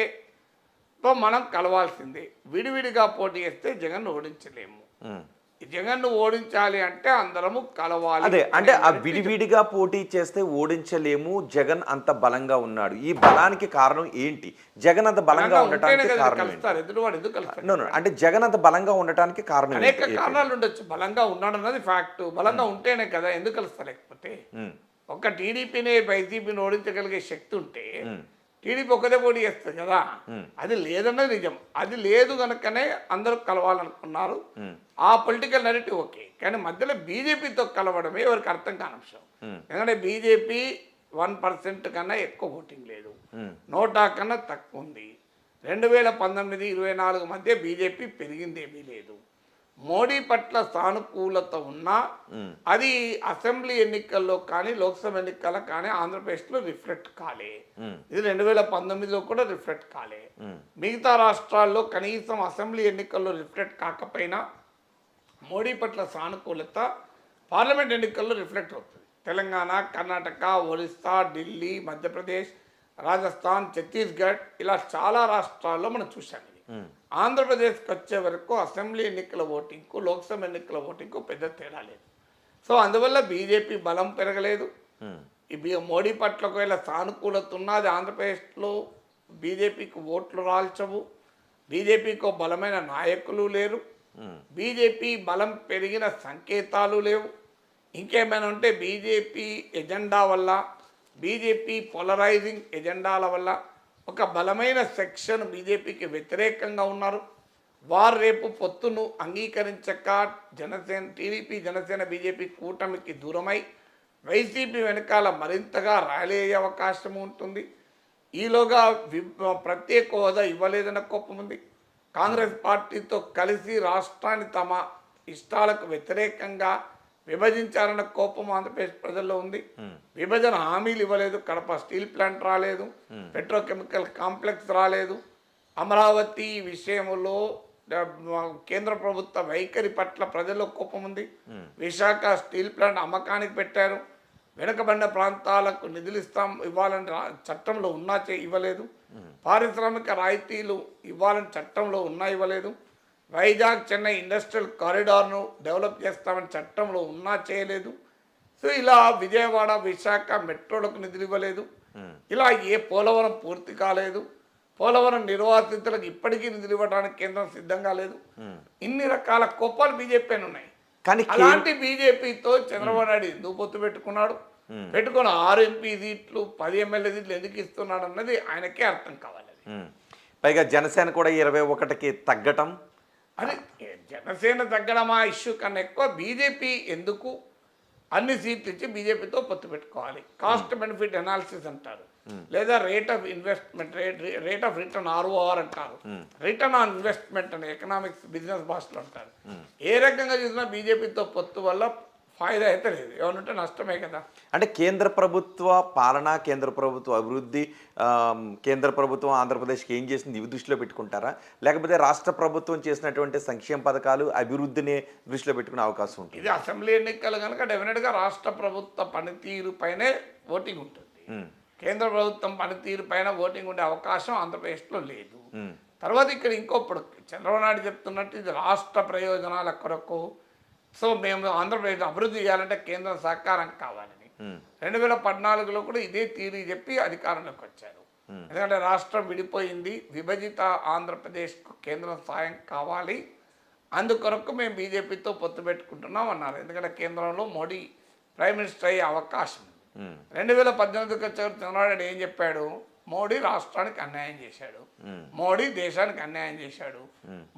సో మనం కలవాల్సిందే. విడివిడిగా పోటీ చేస్తే జగన్ ఓడించలేము. ఉమ్. ఈ జగన్ను ఓడించాలి అంటే అందరము కలవాలి. అదే అంటే ఆ విడివిడిగా పోటీ చేస్తే ఓడించలేము, జగన్ అంత బలంగా ఉన్నాడు. ఈ బలానికి కారణం ఏంటి? జగన్ అంత బలంగా ఉండటానికి కారణం ఏంటి? కలుస్తారు ఎదురువాడు ఎందుకు కలుస్తారు? No, no, అంటే జగన్ అంత బలంగా ఉండటానికి కారణం అనేక ఏంటి? కారణాలు ఉండొచ్చు. బలంగా ఉన్నాడు అన్నది ఫ్యాక్ట్. బలంగా ఉంటేనే కదా, ఎందుకు కలుస్తా లేకపోతే. ఉమ్, ఒక టీడీపీని వైసీపీని ఓడించగలిగే శక్తి ఉంటే టీడీపీ ఒకదే పోటీ చేస్తుంది కదా. అది లేదన్నది నిజం. అది లేదు కనుకనే అందరూ కలవాలనుకున్నారు. ఆ పొలిటికల్ నెరేటివ్ ఓకే, కానీ మధ్యలో బీజేపీతో కలవడమే ఎవరికి అర్థం కాని అంశం. ఎందుకంటే బీజేపీ 1% కన్నా ఎక్కువ ఓటింగ్ లేదు, నోటా కన్నా తక్కువ ఉంది. 2019-24 మధ్య బీజేపీ పెరిగిందేమీ లేదు. మోడీ పట్ల సానుకూలత ఉన్నా అది అసెంబ్లీ ఎన్నికల్లో కానీ లోక్సభ ఎన్నికల్లో కానీ ఆంధ్రప్రదేశ్లో రిఫ్లెక్ట్ కాలే. ఇది 2019లో కూడా రిఫ్లెక్ట్ కాలే. మిగతా రాష్ట్రాల్లో కనీసం అసెంబ్లీ ఎన్నికల్లో రిఫ్లెక్ట్ కాకపోయినా మోడీ పట్ల సానుకూలత పార్లమెంట్ ఎన్నికల్లో రిఫ్లెక్ట్ అవుతుంది. తెలంగాణ, కర్ణాటక, ఒరిస్సా, ఢిల్లీ, మధ్యప్రదేశ్, రాజస్థాన్, ఛత్తీస్గఢ్ ఇలా చాలా రాష్ట్రాల్లో మనం చూసాం. ఆంధ్రప్రదేశ్కి వచ్చే వరకు అసెంబ్లీ ఎన్నికల ఓటింగ్కు లోక్సభ ఎన్నికల ఓటింగ్కు పెద్ద తేడా లేదు. సో అందువల్ల బీజేపీ బలం పెరగలేదు. ఈ మోడీ పట్ల ఒకవేళ సానుకూలత ఉన్నది ఆంధ్రప్రదేశ్లో బీజేపీకి ఓట్లు రాల్చవు. బీజేపీకి బలమైన నాయకులు లేరు. బీజేపీ బలం పెరిగిన సంకేతాలు లేవు. ఇంకేమైనా ఉంటే బీజేపీ ఎజెండా వల్ల, బీజేపీ పోలరైజింగ్ ఎజెండాల వల్ల ఒక బలమైన సెక్షన్ బీజేపీకి వ్యతిరేకంగా ఉన్నారు. వారు రేపు పొత్తును అంగీకరించక జనసేన, టీడీపీ, జనసేన, బీజేపీ కూటమికి దూరమై వైసీపీ వెనకాల మరింతగా ర్యాలీ అయ్యే అవకాశం ఉంటుంది. ఈలోగా ప్రత్యేక హోదా ఇవ్వలేదన్న కోపం ఉంది. కాంగ్రెస్ పార్టీతో కలిసి రాష్ట్రాన్ని తమ ఇష్టాలకు వ్యతిరేకంగా విభజించారన్న కోపం ఆంధ్రప్రదేశ్ ప్రజల్లో ఉంది. విభజన హామీలు ఇవ్వలేదు. కడప స్టీల్ ప్లాంట్ రాలేదు, పెట్రోకెమికల్ కాంప్లెక్స్ రాలేదు. అమరావతి విషయంలో కేంద్ర ప్రభుత్వ వైఖరి పట్ల ప్రజల్లో కోపం ఉంది. విశాఖ స్టీల్ ప్లాంట్ అమ్మకానికి పెట్టారు. వెనుకబడిన ప్రాంతాలకు నిధులు ఇవ్వాలని చట్టంలో ఉన్నా ఇవ్వలేదు. పారిశ్రామిక రాయితీలు ఇవ్వాలని చట్టంలో ఉన్నా ఇవ్వలేదు. వైజాగ్ చెన్నై ఇండస్ట్రియల్ కారిడార్ను డెవలప్ చేస్తామని చట్టంలో ఉన్నా చేయలేదు. సో ఇలా విజయవాడ, విశాఖ మెట్రోలకు నిధులు ఇవ్వలేదు. ఇలా పోలవరం పూర్తి కాలేదు. పోలవరం నిర్వాసితులకు ఇప్పటికీ నిధులు ఇవ్వడానికి కేంద్రం సిద్ధంగా లేదు. ఇన్ని రకాల కోపాలు బీజేపీ ఉన్నాయి. కానీ అలాంటి బీజేపీతో చంద్రబాబు నాయుడు ఎందుకు పొత్తు పెట్టుకున్నాడు, పెట్టుకున్న 6 ఎంపీ సీట్లు 10 ఎమ్మెల్యే సీట్లు ఎందుకు ఇస్తున్నాడు అన్నది ఆయనకే అర్థం కావాలి. పైగా జనసేన కూడా 21కి తగ్గటం, అది జనసేన తగ్గడమా ఇష్యూ కన్నా ఎక్కువ బీజేపీ ఎందుకు అన్ని సీట్లు ఇచ్చి బీజేపీతో పొత్తు పెట్టుకోవాలి. కాస్ట్ బెనిఫిట్ అనాలిసిస్ అంటారు, లేదా rate of investment, rate of return ROR అంటారు, రిటర్న్ ఆన్ ఇన్వెస్ట్మెంట్ అని ఎకనామిక్స్ బిజినెస్ భాషలో అంటారు. ఏ రకంగా చూసినా బీజేపీతో పొత్తు వల్ల ఫాయిదా అయితే లేదు, ఏమనంటే నష్టమే కదా. అంటే కేంద్ర ప్రభుత్వ పాలన, కేంద్ర ప్రభుత్వ అభివృద్ధి, కేంద్ర ప్రభుత్వం ఆంధ్రప్రదేశ్కి ఏం చేసింది ఇవి దృష్టిలో పెట్టుకుంటారా, లేకపోతే రాష్ట్ర ప్రభుత్వం చేసినటువంటి సంక్షేమ పథకాలు అభివృద్ధిని దృష్టిలో పెట్టుకునే అవకాశం ఉంటుంది? ఇది అసెంబ్లీ ఎన్నికలు కనుక డెఫినెట్గా రాష్ట్ర ప్రభుత్వ పనితీరు పైనే ఓటింగ్ ఉంటుంది. కేంద్ర ప్రభుత్వం పనితీరు పైన ఓటింగ్ ఉండే అవకాశం ఆంధ్రప్రదేశ్లో లేదు. తర్వాత ఇక్కడ ఇంకోప్పుడు చంద్రబాబు నాయుడు చెప్తున్నట్టు ఇది రాష్ట్ర ప్రయోజనాల కొరకు, సో మేము ఆంధ్రప్రదేశ్ అభివృద్ధి చేయాలంటే కేంద్రం సహకారం కావాలని 2014లో కూడా ఇదే తీరు చెప్పి అధికారంలోకి వచ్చారు. ఎందుకంటే రాష్ట్రం విడిపోయింది, విభజిత ఆంధ్రప్రదేశ్కు కేంద్రం సాయం కావాలి, అందుకొరకు మేము బీజేపీతో పొత్తు పెట్టుకుంటున్నాం అన్నారు. ఎందుకంటే కేంద్రంలో మోడీ ప్రైమ్ మినిస్టర్ అయ్యే అవకాశం. 2018కి వచ్చేవారు చంద్రబాబు నాయుడు ఏం చెప్పాడు, మోడీ రాష్ట్రానికి అన్యాయం చేశాడు, మోడీ దేశానికి అన్యాయం చేశాడు,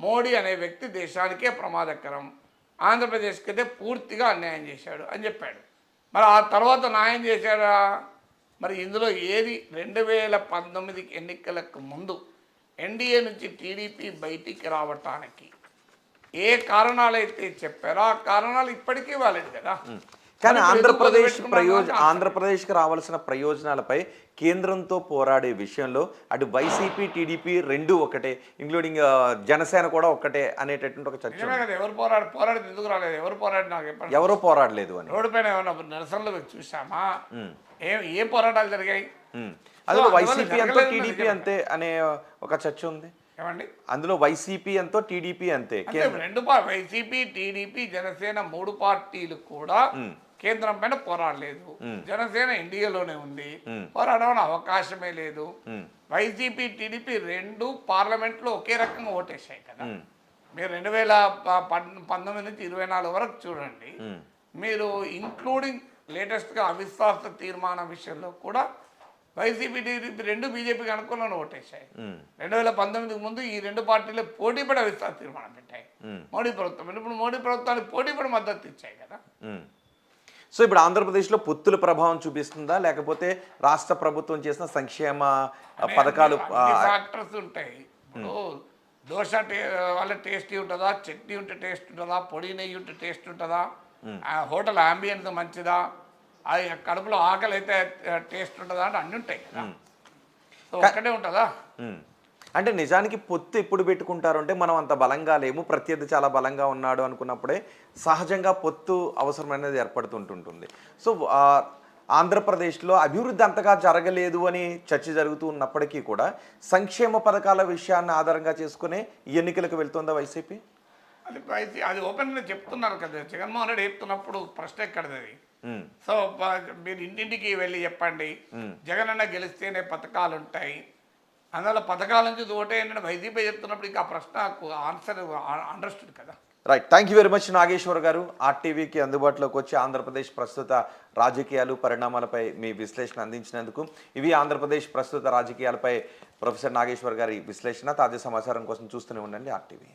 మోడీ అనే వ్యక్తి దేశానికే ప్రమాదకరం, ఆంధ్రప్రదేశ్కి అయితే పూర్తిగా అన్యాయం చేశాడు అని చెప్పాడు. మరి ఆ తర్వాత న్యాయం చేశాడా? మరి ఇందులో ఏది 2019 ఎన్నికలకు ముందు ఎన్డీఏ నుంచి టీడీపీ బయటికి రావటానికి ఏ కారణాలు అయితే చెప్పారో ఆ కారణాలు ఇప్పటికీ వాలేదు కదా. కానీ ఆంధ్రప్రదేశ్కి రావాల్సిన ప్రయోజనాలపై కేంద్రంతో పోరాడే విషయంలో అటు వైసీపీ, టీడీపీ రెండు ఒకటే, ఇంక్లూడింగ్ జనసేన కూడా ఒకటే అనేటటువంటి ఒక చర్చ. పోరాడి ఎందుకు రాలేదు? ఎవరు పోరాడి నాకు ఎవరో పోరాడలేదు అని రోడ్డు పైన ఏమన్నా నిరసనలు చూసామా? ఏ పోరాటాలు జరిగాయి? అదే వైసీపీ అంతే టీడీపీ అంతే అనే ఒక చర్చ ఉంది. ఏమండి అందులో వైసీపీ ఎంతో టీడీపీ అంతే. అంటే రెండు వైసీపీ టీడీపీ జనసేన 3 పార్టీలు కూడా కేంద్రం పైన పోరాడలేదు. జనసేన ఎన్డీఏలోనే ఉంది, పోరాడమని అవకాశమే లేదు. వైసీపీ టీడీపీ 2 పార్లమెంట్లో ఒకే రకంగా ఓటేసాయి కదా. మీరు 2019 నుంచి 24 వరకు చూడండి. మీరు ఇంక్లూడింగ్ లేటెస్ట్గా అవిశ్వాస తీర్మానం విషయంలో కూడా వైసీపీ టీడీపీ 2 బీజేపీకి అనుకూలంగా ఓటేశాయి. 2019కి ముందు ఈ 2 పార్టీలు పోటీపడి అవిశ్వాస తీర్మానం పెట్టాయి మోడీ ప్రభుత్వం. ఇప్పుడు మోడీ ప్రభుత్వానికి పోటీపడి మద్దతు ఇచ్చాయి కదా. సో ఇప్పుడు ఆంధ్రప్రదేశ్లో పొత్తుల ప్రభావం చూపిస్తుందా, లేకపోతే రాష్ట్ర ప్రభుత్వం చేసిన సంక్షేమ పథకాలు? ఫ్యాక్టర్స్ ఉంటాయి. ఇప్పుడు దోశ వాళ్ళ టేస్టీ ఉంటుందా, చట్నీ ఉంటే టేస్ట్ ఉంటుందా, పొడి నెయ్యి ఉంటే టేస్ట్ ఉంటుందా, హోటల్ అంబియన్స్ మంచిదా, అది కడుపులో ఆకలి అయితే టేస్ట్ ఉంటుందా అంటే అన్నీ ఉంటాయి కదా. సో ఒక్కటే ఉంటుందా? అంటే నిజానికి పొత్తు ఎప్పుడు పెట్టుకుంటారు అంటే, మనం అంత బలంగా లేము, ప్రత్యర్థి చాలా బలంగా ఉన్నాడు అనుకున్నప్పుడే సహజంగా పొత్తు అవసరమైనది ఏర్పడుతుంటుంది. సో ఆంధ్రప్రదేశ్లో అభివృద్ధి అంతగా జరగలేదు అని చర్చ జరుగుతూ ఉన్నప్పటికీ కూడా సంక్షేమ పథకాల విషయాన్ని ఆధారంగా చేసుకునే ఎన్నికలకు వెళ్తుందా వైసీపీ? అది ఓపెన్గా చెప్తున్నారు కదా. జగన్మోహన్ రెడ్డి చెప్తున్నప్పుడు ప్రశ్న ఎక్కడది అది. సో మీరు ఇంటింటికి వెళ్ళి చెప్పండి, జగన్ అన్న గెలిస్తేనే పథకాలు ఉంటాయి, అందువల్ల పథకాల నుంచి ఓటేయండి వైసీపీ చెప్తున్నప్పుడు ఇంకా ప్రశ్నకు ఆన్సర్ అండర్స్టూడ్ కదా. Right, thank you very much Nageshwar garu. ఆర్టీవీకి అందుబాటులోకి వచ్చి ఆంధ్రప్రదేశ్ ప్రస్తుత రాజకీయాలు పరిణామాలపై మీ విశ్లేషణ అందించినందుకు. ఇవి ఆంధ్రప్రదేశ్ ప్రస్తుత రాజకీయాలపై ప్రొఫెసర్ నాగేశ్వర్ గారి విశ్లేషణ. తాజా సమాచారం కోసం చూస్తూనే ఉండండి ఆర్టీవీ.